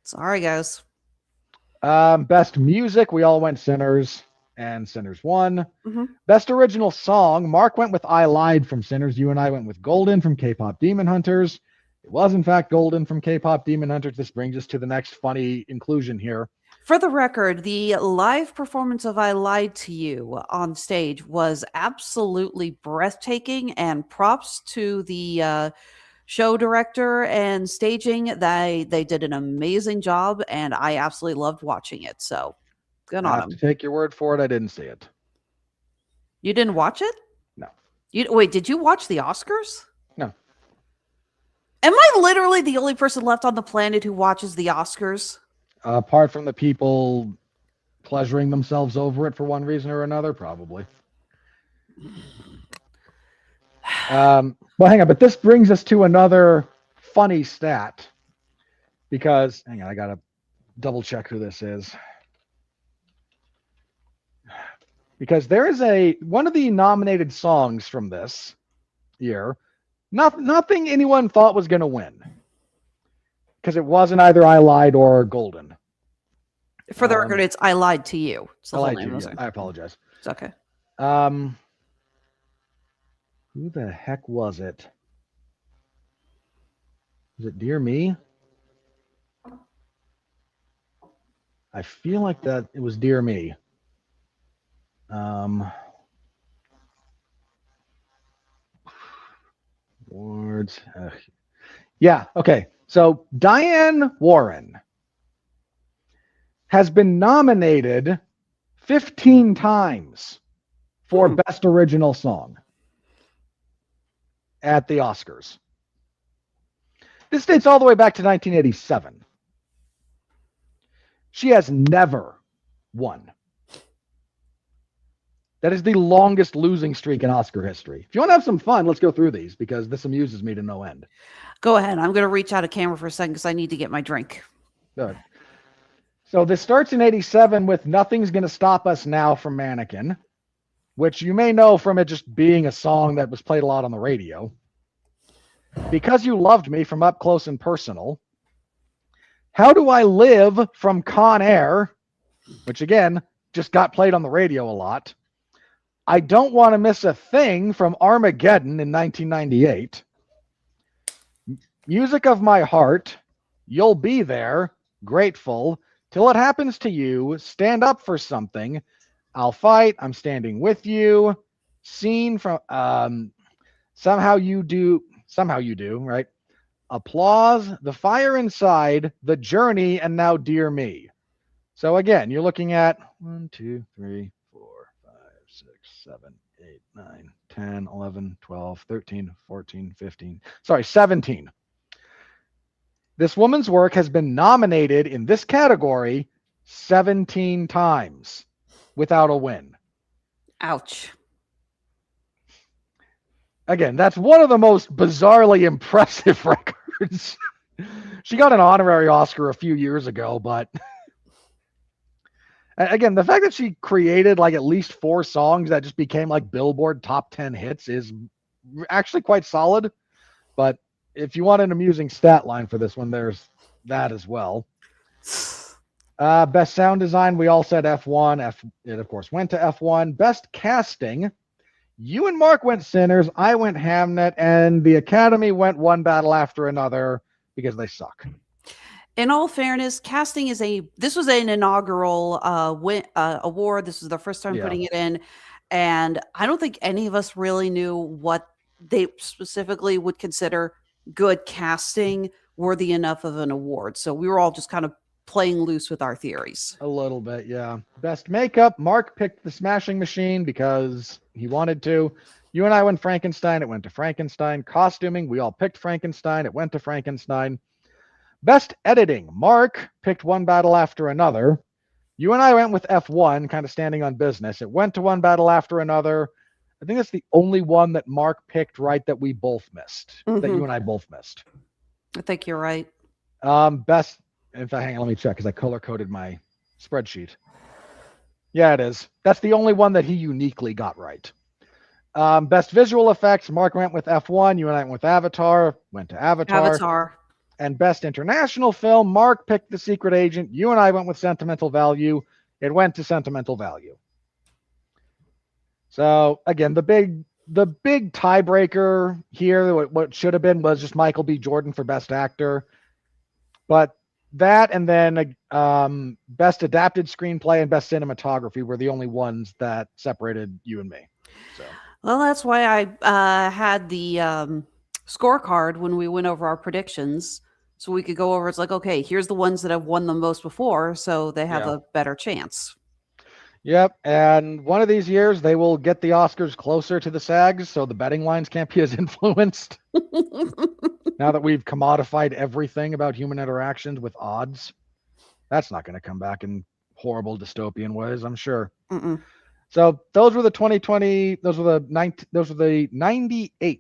Sorry, guys. Best Music, we all went Sinners, and Sinners won. Mm-hmm. Best Original Song, Mark went with I Lied from Sinners. You and I went with Golden from K-Pop Demon Hunters. It was, in fact, Golden from K-Pop Demon Hunters. This brings us to the next funny inclusion here. For the record, the live performance of I Lied to You on stage was absolutely breathtaking, and props to the show director and staging. They did an amazing job, and I absolutely loved watching it. So good I on have to them. take your word for it. I didn't see it. You didn't watch it? No. Wait, did you watch the Oscars? No. Am I literally the only person left on the planet who watches the Oscars? Apart from the people pleasuring themselves over it for one reason or another, probably. Well, hang on, but this brings us to another funny stat. Because, hang on, I gotta double check who this is. Because there is one of the nominated songs from this year, nothing anyone thought was gonna win. Because it wasn't either I Lied or Golden. For the record, it's I Lied to You. It's the I whole lied name to of you. the song. I apologize. It's okay. Who the heck was it? Was it Dear Me? I feel like that it was Dear Me. Awards. Yeah, okay. So Diane Warren has been nominated 15 times for Best Original Song at the Oscars. This dates all the way back to 1987. She has never won. That is the longest losing streak in Oscar history. If you want to have some fun, let's go through these because this amuses me to no end. Go ahead. I'm going to reach out of camera for a second because I need to get my drink. Good. So this starts in 87 with Nothing's Gonna Stop Us Now from Mannequin, which you may know from it just being a song that was played a lot on the radio. Because You Loved Me from Up Close and Personal. How Do I Live from Con Air, which again, just got played on the radio a lot. I Don't Want to Miss a Thing from Armageddon in 1998. Music of My Heart, You'll Be There, Grateful, Till It Happens to You, Stand Up for Something, I'll Fight, I'm Standing With You, Scene from Somehow You Do, right? Applause, The Fire Inside, The Journey, and now Dear Me. So again, you're looking at 1, 2, 3, 4, 5, 6, 7, 8, 9, 10, 11, 12, 13, 14, 15. Sorry, 17. This woman's work has been nominated in this category 17 times without a win. Ouch. Again, that's one of the most bizarrely impressive records. She got an honorary Oscar a few years ago, but again, the fact that she created like at least 4 songs that just became like Billboard top 10 hits is actually quite solid. But if you want an amusing stat line for this one, there's that as well. Best sound design, we all said F1. It, of course, went to F1. Best casting, you and Mark went Sinners, I went Hamnet, and the Academy went One Battle After Another because they suck. In all fairness, casting is this was an inaugural award. This was their first time putting it in. And I don't think any of us really knew what they specifically would consider good casting worthy enough of an award. So we were all just kind of playing loose with our theories. A little bit, yeah. Best makeup, Mark picked The Smashing Machine because he wanted to. You and I went Frankenstein, it went to Frankenstein. Costuming, we all picked Frankenstein, it went to Frankenstein. Best editing, Mark picked One Battle After Another. You and I went with F1, kind of standing on business. It went to One Battle After Another. I think that's the only one that Mark picked right that we both missed, that you and I both missed. I think you're right. Best, in fact, hang on, let me check because I color-coded my spreadsheet. Yeah, it is. That's the only one that he uniquely got right. Best visual effects, Mark went with F1, you and I went with Avatar, went to Avatar. And best international film, Mark picked The Secret Agent, you and I went with Sentimental Value, it went to Sentimental Value. So, again, the big the big tiebreaker here, what should have been, was just Michael B. Jordan for Best Actor. But that and then Best Adapted Screenplay and Best Cinematography were the only ones that separated you and me. So Well, that's why I had the scorecard when we went over our predictions, so we could go over. It's like, okay, here's the ones that have won the most before, so they have Yeah. a better chance. Yep, and one of these years they will get the Oscars closer to the SAGs, so the betting lines can't be as influenced. Now that we've commodified everything about human interactions with odds, that's not going to come back in horrible dystopian ways, I'm sure. Mm-mm. So those were the 2020. Those were the 98th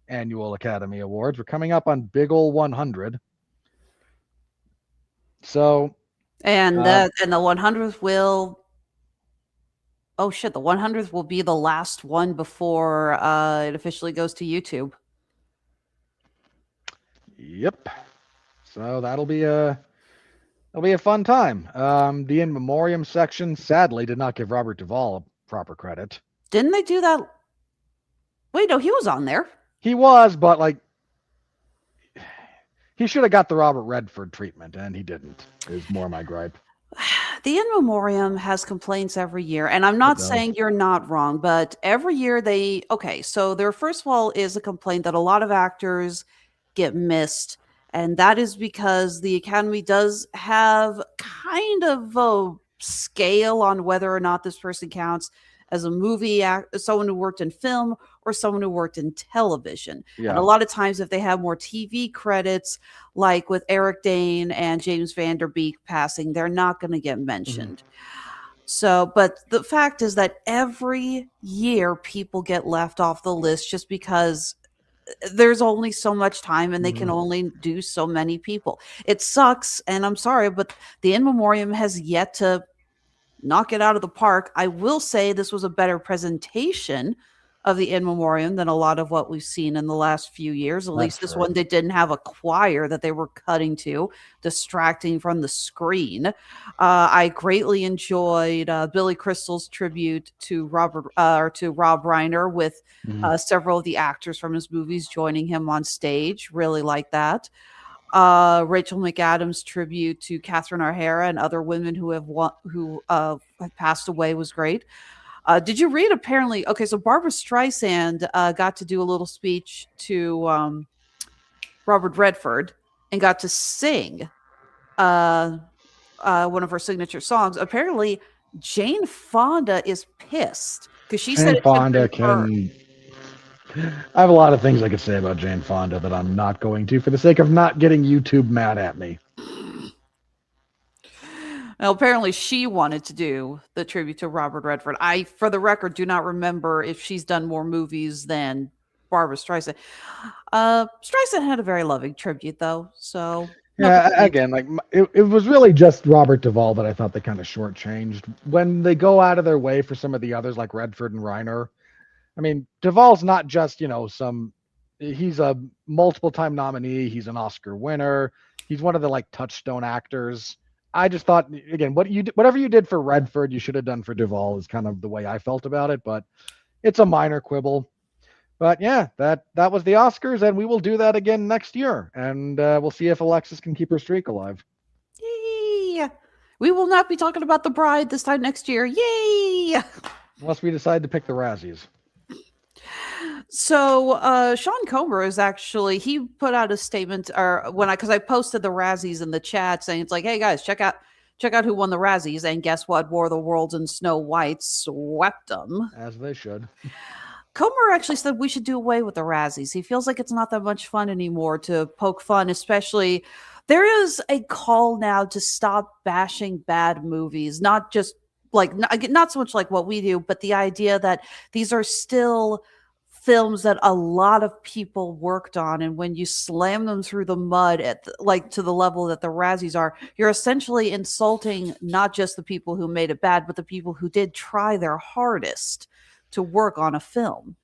annual Academy Awards. We're coming up on big ol' 100. So And the 100th will. Oh shit! The 100th will be the last one before it officially goes to YouTube. yep. So that'll be a fun time. The in memoriam section sadly did not give Robert Duvall proper credit. Didn't they do that? Wait, no, he was on there. He was, but like he should have got the Robert Redford treatment, and he didn't. Is more my gripe. The in memoriam has complaints every year, and I'm not does. saying you're not wrong, but every year so there first of all is a complaint that a lot of actors get missed, and that is because the Academy does have kind of a scale on whether or not this person counts as a movie someone who worked in film or someone who worked in television. Yeah. And a lot of times if they have more TV credits, like with Eric Dane and James Van Der Beek passing, they're not going to get mentioned. So, but the fact is that every year people get left off the list just because there's only so much time and they can only do so many people. It sucks, and I'm sorry, but the in memoriam has yet to knock it out of the park. I will say this was a better presentation of the in memoriam than a lot of what we've seen in the last few years. At least this one, they didn't have a choir that they were cutting to, distracting from the screen. I greatly enjoyed Billy Crystal's tribute to Rob Reiner with several of the actors from his movies joining him on stage. Really like that. Rachel McAdams' tribute to Catherine O'Hara and other women who have passed away was great. Did you read? Apparently, okay. So Barbara Streisand got to do a little speech to Robert Redford and got to sing one of her signature songs. Apparently, Jane Fonda is pissed because she said Jane Fonda can. I have a lot of things I could say about Jane Fonda that I'm not going to for the sake of not getting YouTube mad at me. Well, apparently she wanted to do the tribute to Robert Redford. I, for the record, do not remember if she's done more movies than Barbara Streisand. Streisand had a very loving tribute, though. So yeah, again, like it was really just Robert Duvall that I thought they kind of shortchanged. When they go out of their way for some of the others, like Redford and Reiner, I mean, Duvall's not just he's a multiple time nominee. He's an Oscar winner. He's one of the like touchstone actors. I just thought, again, whatever you did for Redford, you should have done for Duvall is kind of the way I felt about it, but it's a minor quibble. But yeah, that was the Oscars, and we will do that again next year, and we'll see if Alexis can keep her streak alive. yay! We will not be talking about The Bride this time next year. Yay! Unless we decide to pick the Razzies. So Sean Comer is he put out a statement because I posted the Razzies in the chat saying it's like, hey guys, check out who won the Razzies, and guess what? War of the Worlds and Snow White swept them. As they should. Comer actually said we should do away with the Razzies. He feels like it's not that much fun anymore to poke fun, especially there is a call now to stop bashing bad movies, not just like not so much like what we do, but the idea that these are still films that a lot of people worked on, and when you slam them through the mud to the level that the Razzies are, you're essentially insulting not just the people who made it bad, but the people who did try their hardest to work on a film.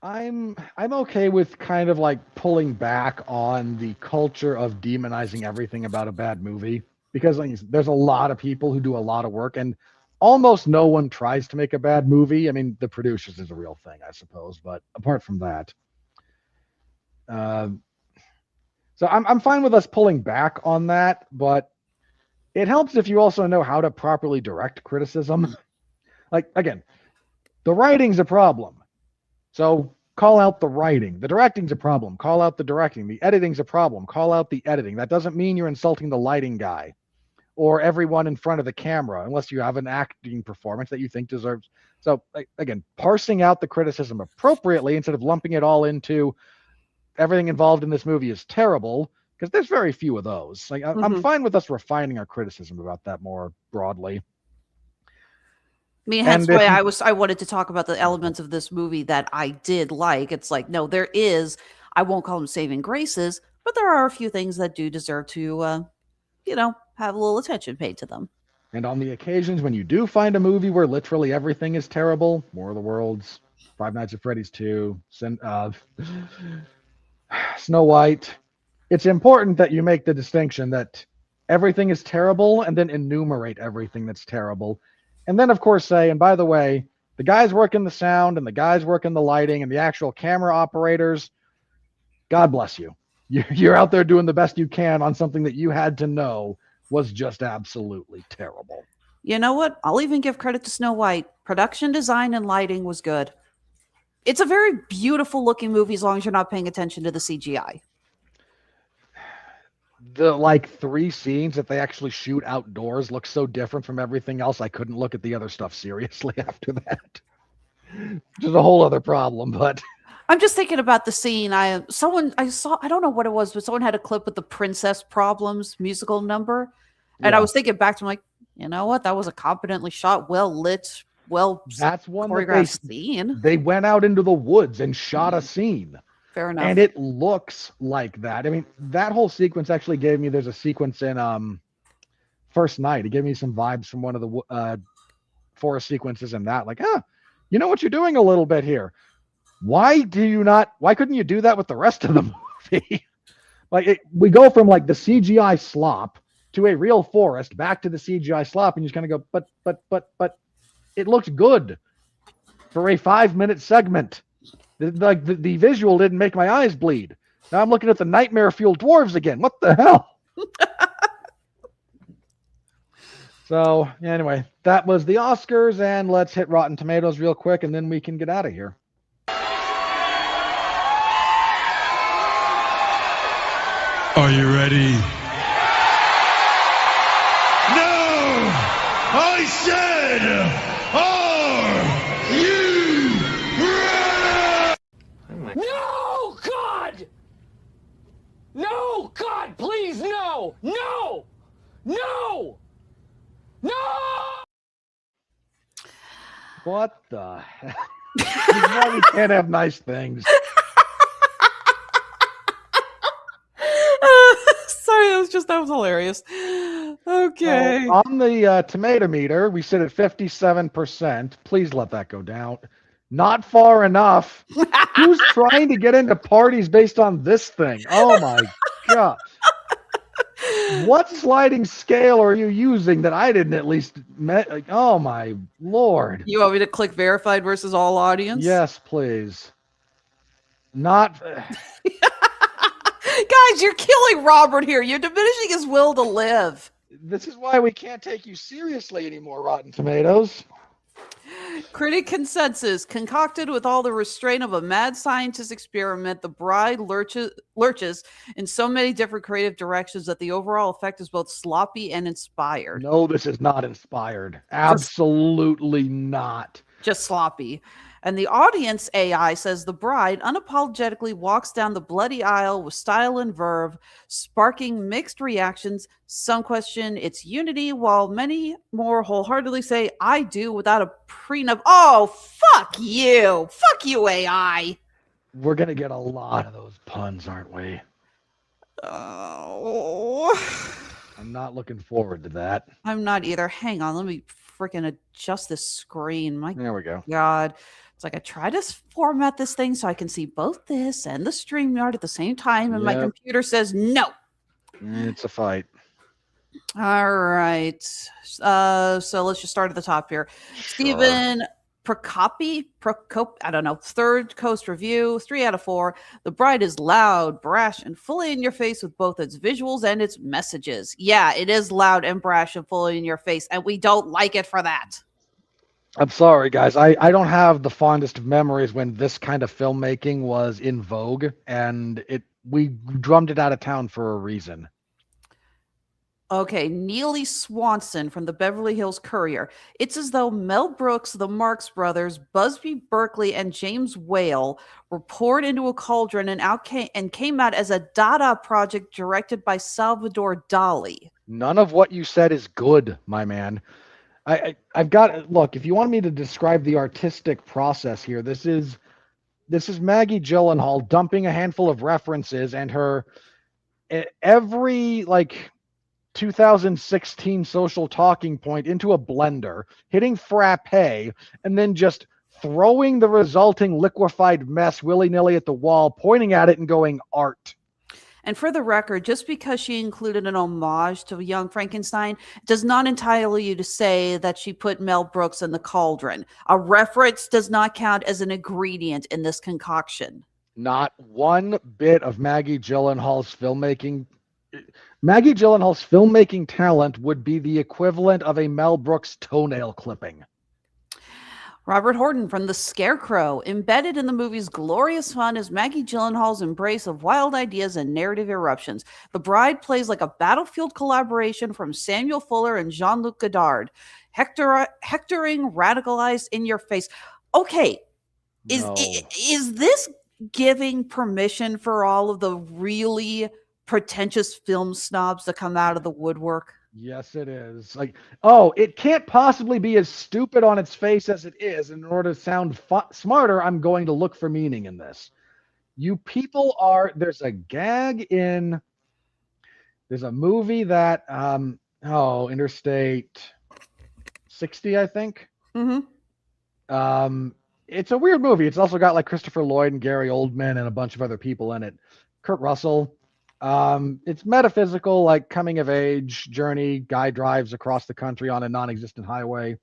I'm okay with kind of like pulling back on the culture of demonizing everything about a bad movie, because like, there's a lot of people who do a lot of work, and almost no one tries to make a bad movie. I mean, the producers is a real thing, I suppose, but apart from that, so I'm fine with us pulling back on that, but it helps if you also know how to properly direct criticism. Like, again, the writing's a problem. So call out the writing. The directing's a problem. Call out the directing. The editing's a problem. Call out the editing. That doesn't mean you're insulting the lighting guy or everyone in front of the camera, unless you have an acting performance that you think deserves. So, again, parsing out the criticism appropriately instead of lumping it all into everything involved in this movie is terrible, because there's very few of those. Like, I'm fine with us refining our criticism about that more broadly. I mean, that's why I wanted to talk about the elements of this movie that I did like. It's like, no, there is, I won't call them saving graces, but there are a few things that do deserve to, have a little attention paid to them. And on the occasions when you do find a movie where literally everything is terrible, War of the Worlds, Five Nights at Freddy's 2, Snow White, it's important that you make the distinction that everything is terrible and then enumerate everything that's terrible. And then, of course, say, and by the way, the guys working the sound and the guys working the lighting and the actual camera operators, God bless you. You're out there doing the best you can on something that you had to know was just absolutely terrible. You know what? I'll even give credit to Snow White. Production design and lighting was good. It's a very beautiful looking movie as long as you're not paying attention to the CGI. The 3 scenes that they actually shoot outdoors look so different from everything else. I couldn't look at the other stuff seriously after that. Which is a whole other problem, but I'm just thinking about the scene. I saw, I don't know what it was, but someone had a clip with the Princess Problems musical number. And I was thinking back to, like, you know what? That was a competently shot, well lit, that's one choreographed scene. They went out into the woods and shot a scene. Fair enough. And it looks like that. I mean, that whole sequence actually gave me, there's a sequence in First Night. It gave me some vibes from one of the forest sequences in that. Like, you know what you're doing a little bit here. Why couldn't you do that with the rest of the movie? We go from like the CGI slop to a real forest, back to the CGI slop, and you just kind of go, but it looked good for a 5-minute segment. The visual didn't make my eyes bleed. Now I'm looking at the nightmare-fueled dwarves again. What the hell? So, anyway, that was the Oscars, and let's hit Rotten Tomatoes real quick, and then we can get out of here. Are you ready? No! I said, are you ready? No, God! No, God, please, no! No! No! No! What the hell? Why we can't have nice things? Sorry, that was hilarious. Okay. So on the tomato meter, we sit at 57%. Please let that go down. Not far enough. Who's trying to get into parties based on this thing? Oh my God. What sliding scale are you using that I didn't at least met? Oh my Lord. You want me to click verified versus all audience? Yes, please. Not. Guys, you're killing Robert here. You're diminishing his will to live. This is why we can't take you seriously anymore, Rotten Tomatoes. Critic consensus: concocted with all the restraint of a mad scientist experiment, The Bride lurches in so many different creative directions that the overall effect is both sloppy and inspired. No, this is not inspired. Absolutely not. Just sloppy. And the audience AI says The Bride unapologetically walks down the bloody aisle with style and verve, sparking mixed reactions. Some question its unity, while many more wholeheartedly say, I do, without a prenup. Oh, fuck you. Fuck you, AI. We're going to get a lot of those puns, aren't we? Oh. I'm not looking forward to that. I'm not either. Hang on. Let me freaking adjust this screen. My There we go. God. It's like I try to format this thing so I can see both this and the StreamYard at the same time, and my Yep. computer says no. It's a fight. All right. So let's just start at the top here. Stephen Prokop, I don't know. Third Coast Review, 3 out of 4. The Bride is loud, brash, and fully in your face with both its visuals and its messages. Yeah, it is loud and brash and fully in your face, and we don't like it for that. I'm sorry, guys. I don't have the fondest of memories when this kind of filmmaking was in vogue, and we drummed it out of town for a reason. Okay, Neely Swanson from the Beverly Hills Courier. It's as though Mel Brooks, the Marx Brothers, Busby Berkeley, and James Whale were poured into a cauldron and came out as a Dada project directed by Salvador Dali. None of what you said is good, my man. I've got look. If you want me to describe the artistic process here, this is Maggie Gyllenhaal dumping a handful of references and her every 2016 social talking point into a blender, hitting frappe, and then just throwing the resulting liquefied mess willy-nilly at the wall, pointing at it and going, art. And for the record, just because she included an homage to Young Frankenstein does not entitle you to say that she put Mel Brooks in the cauldron. A reference does not count as an ingredient in this concoction. Not one bit of Maggie Gyllenhaal's filmmaking. Maggie Gyllenhaal's filmmaking talent would be the equivalent of a Mel Brooks toenail clipping. Robert Horton from The Scarecrow. Embedded in the movie's glorious fun is Maggie Gyllenhaal's embrace of wild ideas and narrative eruptions. The Bride plays like a battlefield collaboration from Samuel Fuller and Jean-Luc Godard. Hectoring, radicalized, in your face. Okay, is this giving permission for all of the really pretentious film snobs to come out of the woodwork? Yes, it is. It can't possibly be as stupid on its face as it is. In order to sound smarter, I'm going to look for meaning in this. You people are, there's a movie that, Interstate 60, I think. Mm-hmm. It's a weird movie. It's also got Christopher Lloyd and Gary Oldman and a bunch of other people in it. Kurt Russell. It's metaphysical, coming of age journey. Guy drives across the country on a non-existent highway.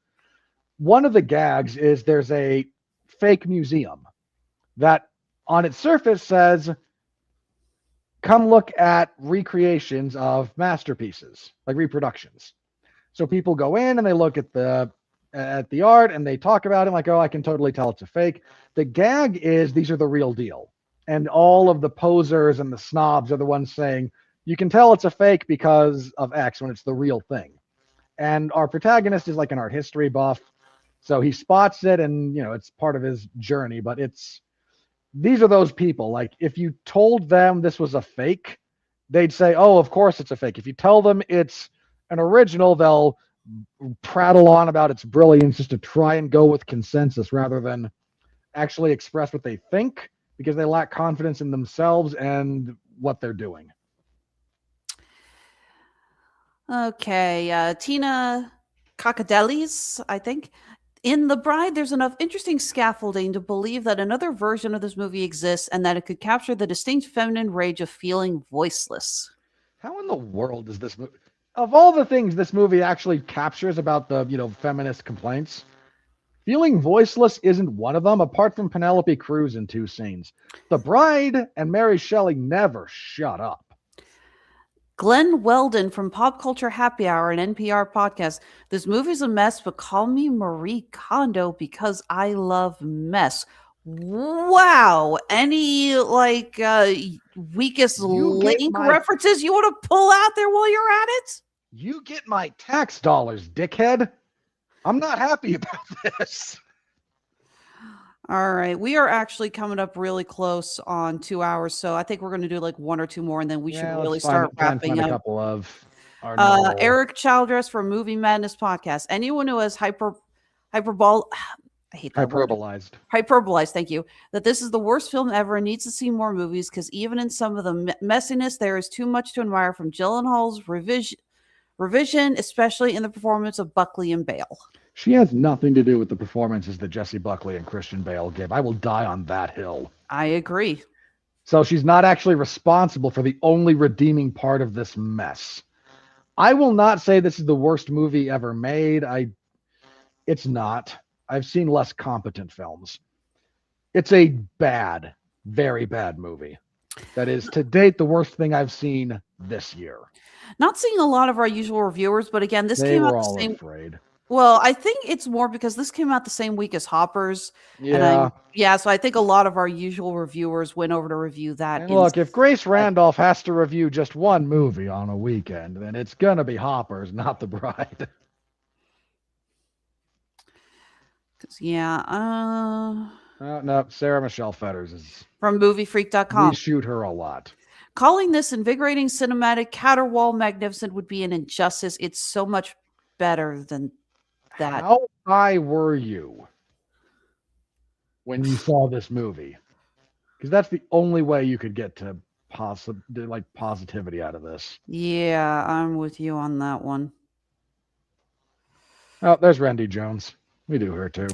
One of the gags is there's a fake museum that on its surface says, come look at recreations of masterpieces, reproductions. So people go in and they look at the art and they talk about it I can totally tell it's a fake. The gag is these are the real deal. And all of the posers and the snobs are the ones saying, you can tell it's a fake because of X when it's the real thing. And our protagonist is an art history buff. So he spots it and, it's part of his journey. But these are those people. If you told them this was a fake, they'd say, oh, of course it's a fake. If you tell them it's an original, they'll prattle on about its brilliance just to try and go with consensus rather than actually express what they think, because they lack confidence in themselves and what they're doing. Okay, Tina Cockadelis, I think. In The Bride, there's enough interesting scaffolding to believe that another version of this movie exists and that it could capture the distinct feminine rage of feeling voiceless. How in the world is this movie? Of all the things this movie actually captures about the, feminist complaints, feeling voiceless isn't one of them, apart from Penelope Cruz in 2 scenes. The Bride and Mary Shelley never shut up. Glenn Weldon from Pop Culture Happy Hour, an NPR podcast. This movie's a mess, but call me Marie Kondo because I love mess. Wow. Any weakest link references you want to pull out there while you're at it? You get my tax dollars, dickhead. I'm not happy about this. All right. We are actually coming up really close on 2 hours. So I think we're going to do 1 or 2 more, and then we should really start wrapping up. A couple of our Eric Childress for Movie Madness Podcast. Anyone who has hyperbolized, thank you, that this is the worst film ever and needs to see more movies because even in some of the messiness, there is too much to admire from Gyllenhaal's revision, especially in the performance of Buckley and Bale. She has nothing to do with the performances that Jesse Buckley and Christian Bale give. I will die on that hill. I agree. So she's not actually responsible for the only redeeming part of this mess. I will not say this is the worst movie ever made. It's not. I've seen less competent films. It's a bad, very bad movie. That is, to date, the worst thing I've seen this year. Not seeing a lot of our usual reviewers, but again, this They came out were the all same. afraid. Well, I think it's more because this came out the same week as Hoppers. Yeah. So I think a lot of our usual reviewers went over to review that. And look, if Grace Randolph has to review just one movie on a weekend, then it's going to be Hoppers, not The Bride. No, Sarah Michelle Fetters is... From moviefreak.com. We shoot her a lot. Calling this invigorating, cinematic, caterwaul magnificent would be an injustice. It's so much better than that. How high were you when you saw this movie? Because that's the only way you could get to positivity out of this. Yeah, I'm with you on that one. Oh, there's Randy Jones. We do her too.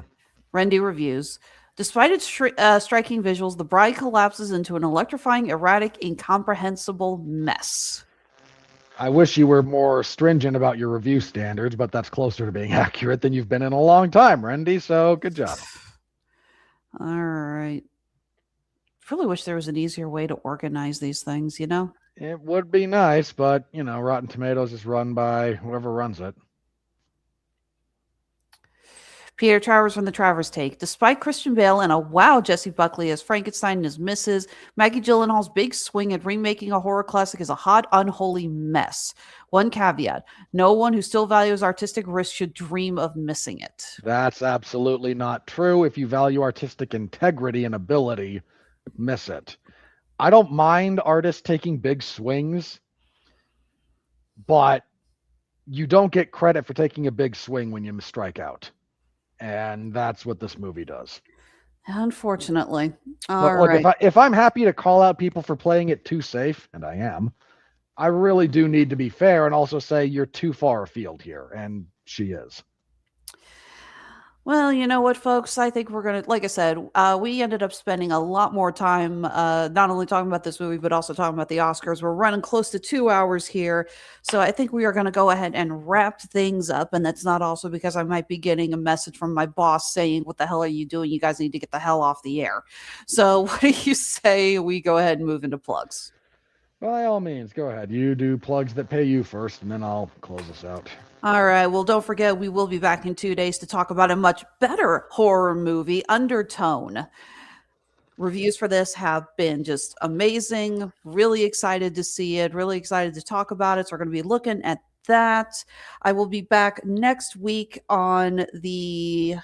Randy reviews. Despite its striking visuals, The Bride collapses into an electrifying, erratic, incomprehensible mess. I wish you were more stringent about your review standards, but that's closer to being accurate than you've been in a long time, Randy, so good job. All right. Really wish there was an easier way to organize these things, you know? It would be nice, but, Rotten Tomatoes is run by whoever runs it. Peter Travers from the Travers Take. Despite Christian Bale and a wow Jessie Buckley as Frankenstein and his missus, Maggie Gyllenhaal's big swing at remaking a horror classic is a hot, unholy mess. One caveat, no one who still values artistic risk should dream of missing it. That's absolutely not true. If you value artistic integrity and ability, miss it. I don't mind artists taking big swings, but you don't get credit for taking a big swing when you strike out. And that's what this movie does. Unfortunately. Look, if I'm happy to call out people for playing it too safe, and I am, I really do need to be fair and also say you're too far afield here, and she is. Well, you know what, folks? I think we're going to, like I said, we ended up spending a lot more time not only talking about this movie, but also talking about the Oscars. We're running close to 2 hours here. So I think we are going to go ahead and wrap things up. And that's not also because I might be getting a message from my boss saying, what the hell are you doing? You guys need to get the hell off the air. So what do you say we go ahead and move into plugs? By all means, go ahead. You do plugs that pay you first, and then I'll close this out. All right. Well, don't forget, we will be back in 2 days to talk about a much better horror movie, Undertone. Reviews for this have been just amazing. Really excited to see it. Really excited to talk about it. So we're going to be looking at that. I will be back next week on the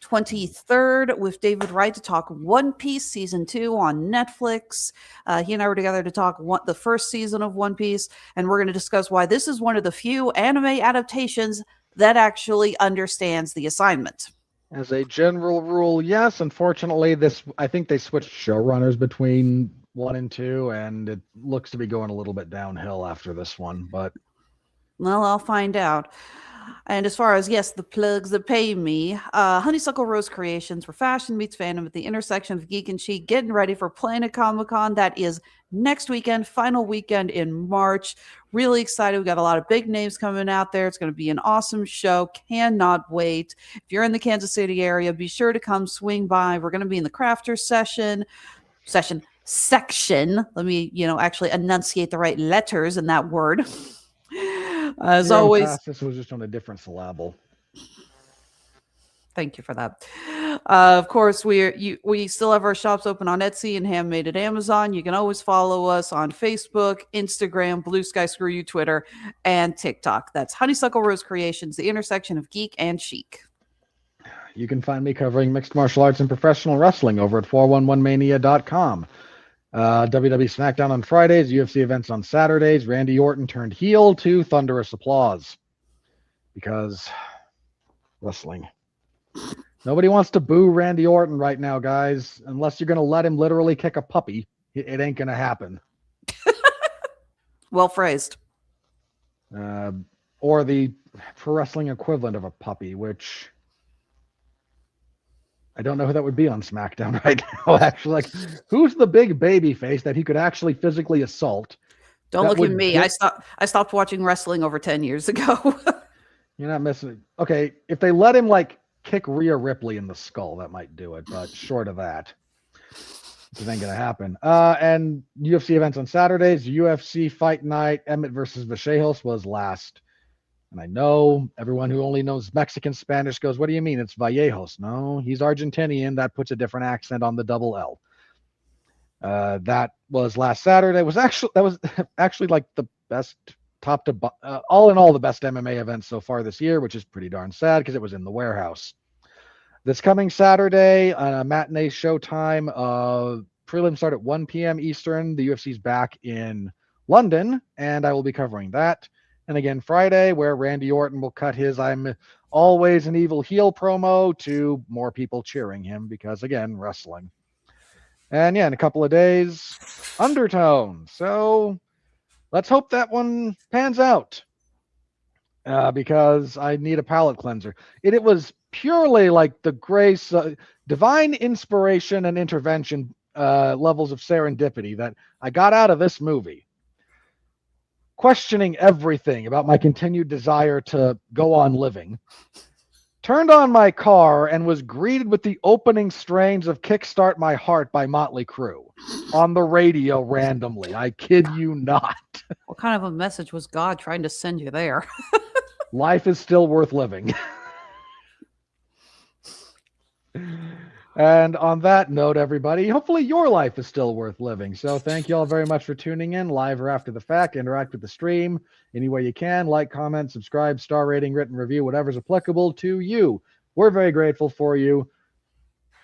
23rd with David Wright to talk One Piece Season 2 on Netflix. He and I were together to talk the first season of One Piece, and we're going to discuss why this is one of the few anime adaptations that actually understands the assignment. As a general rule, yes. Unfortunately, I think they switched showrunners between 1 and 2, and it looks to be going a little bit downhill after this one, but... Well, I'll find out. And as far as, yes, the plugs that pay me, Honeysuckle Rose Creations, where fashion meets fandom at the intersection of geek and chic, getting ready for Planet Comic-Con. That is next weekend, final weekend in March. Really excited. We got a lot of big names coming out there. It's going to be an awesome show. Cannot wait. If you're in the Kansas City area, be sure to come swing by. We're going to be in the Crafter section. Let me, actually enunciate the right letters in that word. As always, this was just on a different syllable. Thank you for that. Of course, we still have our shops open on Etsy and Handmade at Amazon. You can always follow us on Facebook, Instagram, Blue Sky, Screw You, Twitter, and TikTok. That's Honeysuckle Rose Creations, the intersection of geek and chic. You can find me covering mixed martial arts and professional wrestling over at 411mania.com. WWE SmackDown on Fridays, UFC events on Saturdays. Randy Orton turned heel to thunderous applause because wrestling. Nobody wants to boo Randy Orton right now, guys, unless you're going to let him literally kick a puppy. It ain't going to happen. Well phrased. Or the pro wrestling equivalent of a puppy, which I don't know who that would be on SmackDown right now. Actually, who's the big baby face that he could actually physically assault Don't That look at would me. get- I stopped watching wrestling over 10 years ago. You're not missing it. Okay, if they let him like kick Rhea Ripley in the skull, that might do it. But short of that, it ain't gonna happen. And UFC events on Saturdays. UFC Fight Night. Emmett versus Vachejos was last. And I know everyone who only knows Mexican Spanish goes, "What do you mean? It's Vallejos." No, he's Argentinian. That puts a different accent on the double L. That was last Saturday. That was actually like the best top to all in all the best MMA events so far this year, which is pretty darn sad because it was in the warehouse. This coming Saturday, matinee showtime. Prelims start at 1 p.m. Eastern. The UFC's back in London, and I will be covering that. And again, Friday, where Randy Orton will cut his "I'm always an evil heel" promo to more people cheering him because, again, wrestling. And yeah, in a couple of days, Undertone. So let's hope that one pans out because I need a palate cleanser. It was purely like the grace, divine inspiration and intervention levels of serendipity that I got out of this movie. Questioning everything about my continued desire to go on living. Turned on my car and was greeted with the opening strains of Kickstart My Heart by Motley Crue on the radio randomly. I kid you not. What kind of a message was God trying to send you there? Life is still worth living. And on that note, everybody, hopefully your life is still worth living. So thank you all very much for tuning in, live or after the fact. Interact with the stream any way you can. Like, comment, subscribe, star rating, written review, whatever's applicable to you. We're very grateful for you.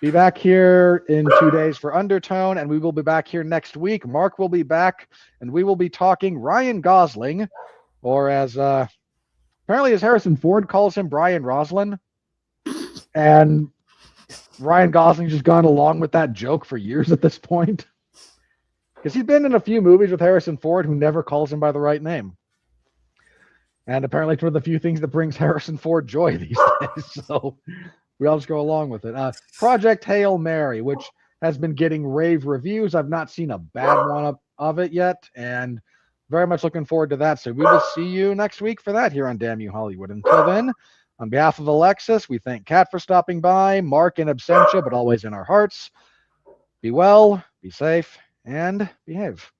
Be back here in 2 days for Undertone, and we will be back here next week. Mark will be back, and we will be talking Ryan Gosling, or as apparently as Harrison Ford calls him, Brian Roslin. And Ryan Gosling's just gone along with that joke for years at this point. Because he's been in a few movies with Harrison Ford who never calls him by the right name. And apparently it's one of the few things that brings Harrison Ford joy these days. So we all just go along with it. Project Hail Mary, which has been getting rave reviews. I've not seen a bad one of it yet. And very much looking forward to that. So we will see you next week for that here on Damn You Hollywood. Until then, on behalf of Alexis, we thank Kat for stopping by, Mark in absentia, but always in our hearts. Be well, be safe, and behave.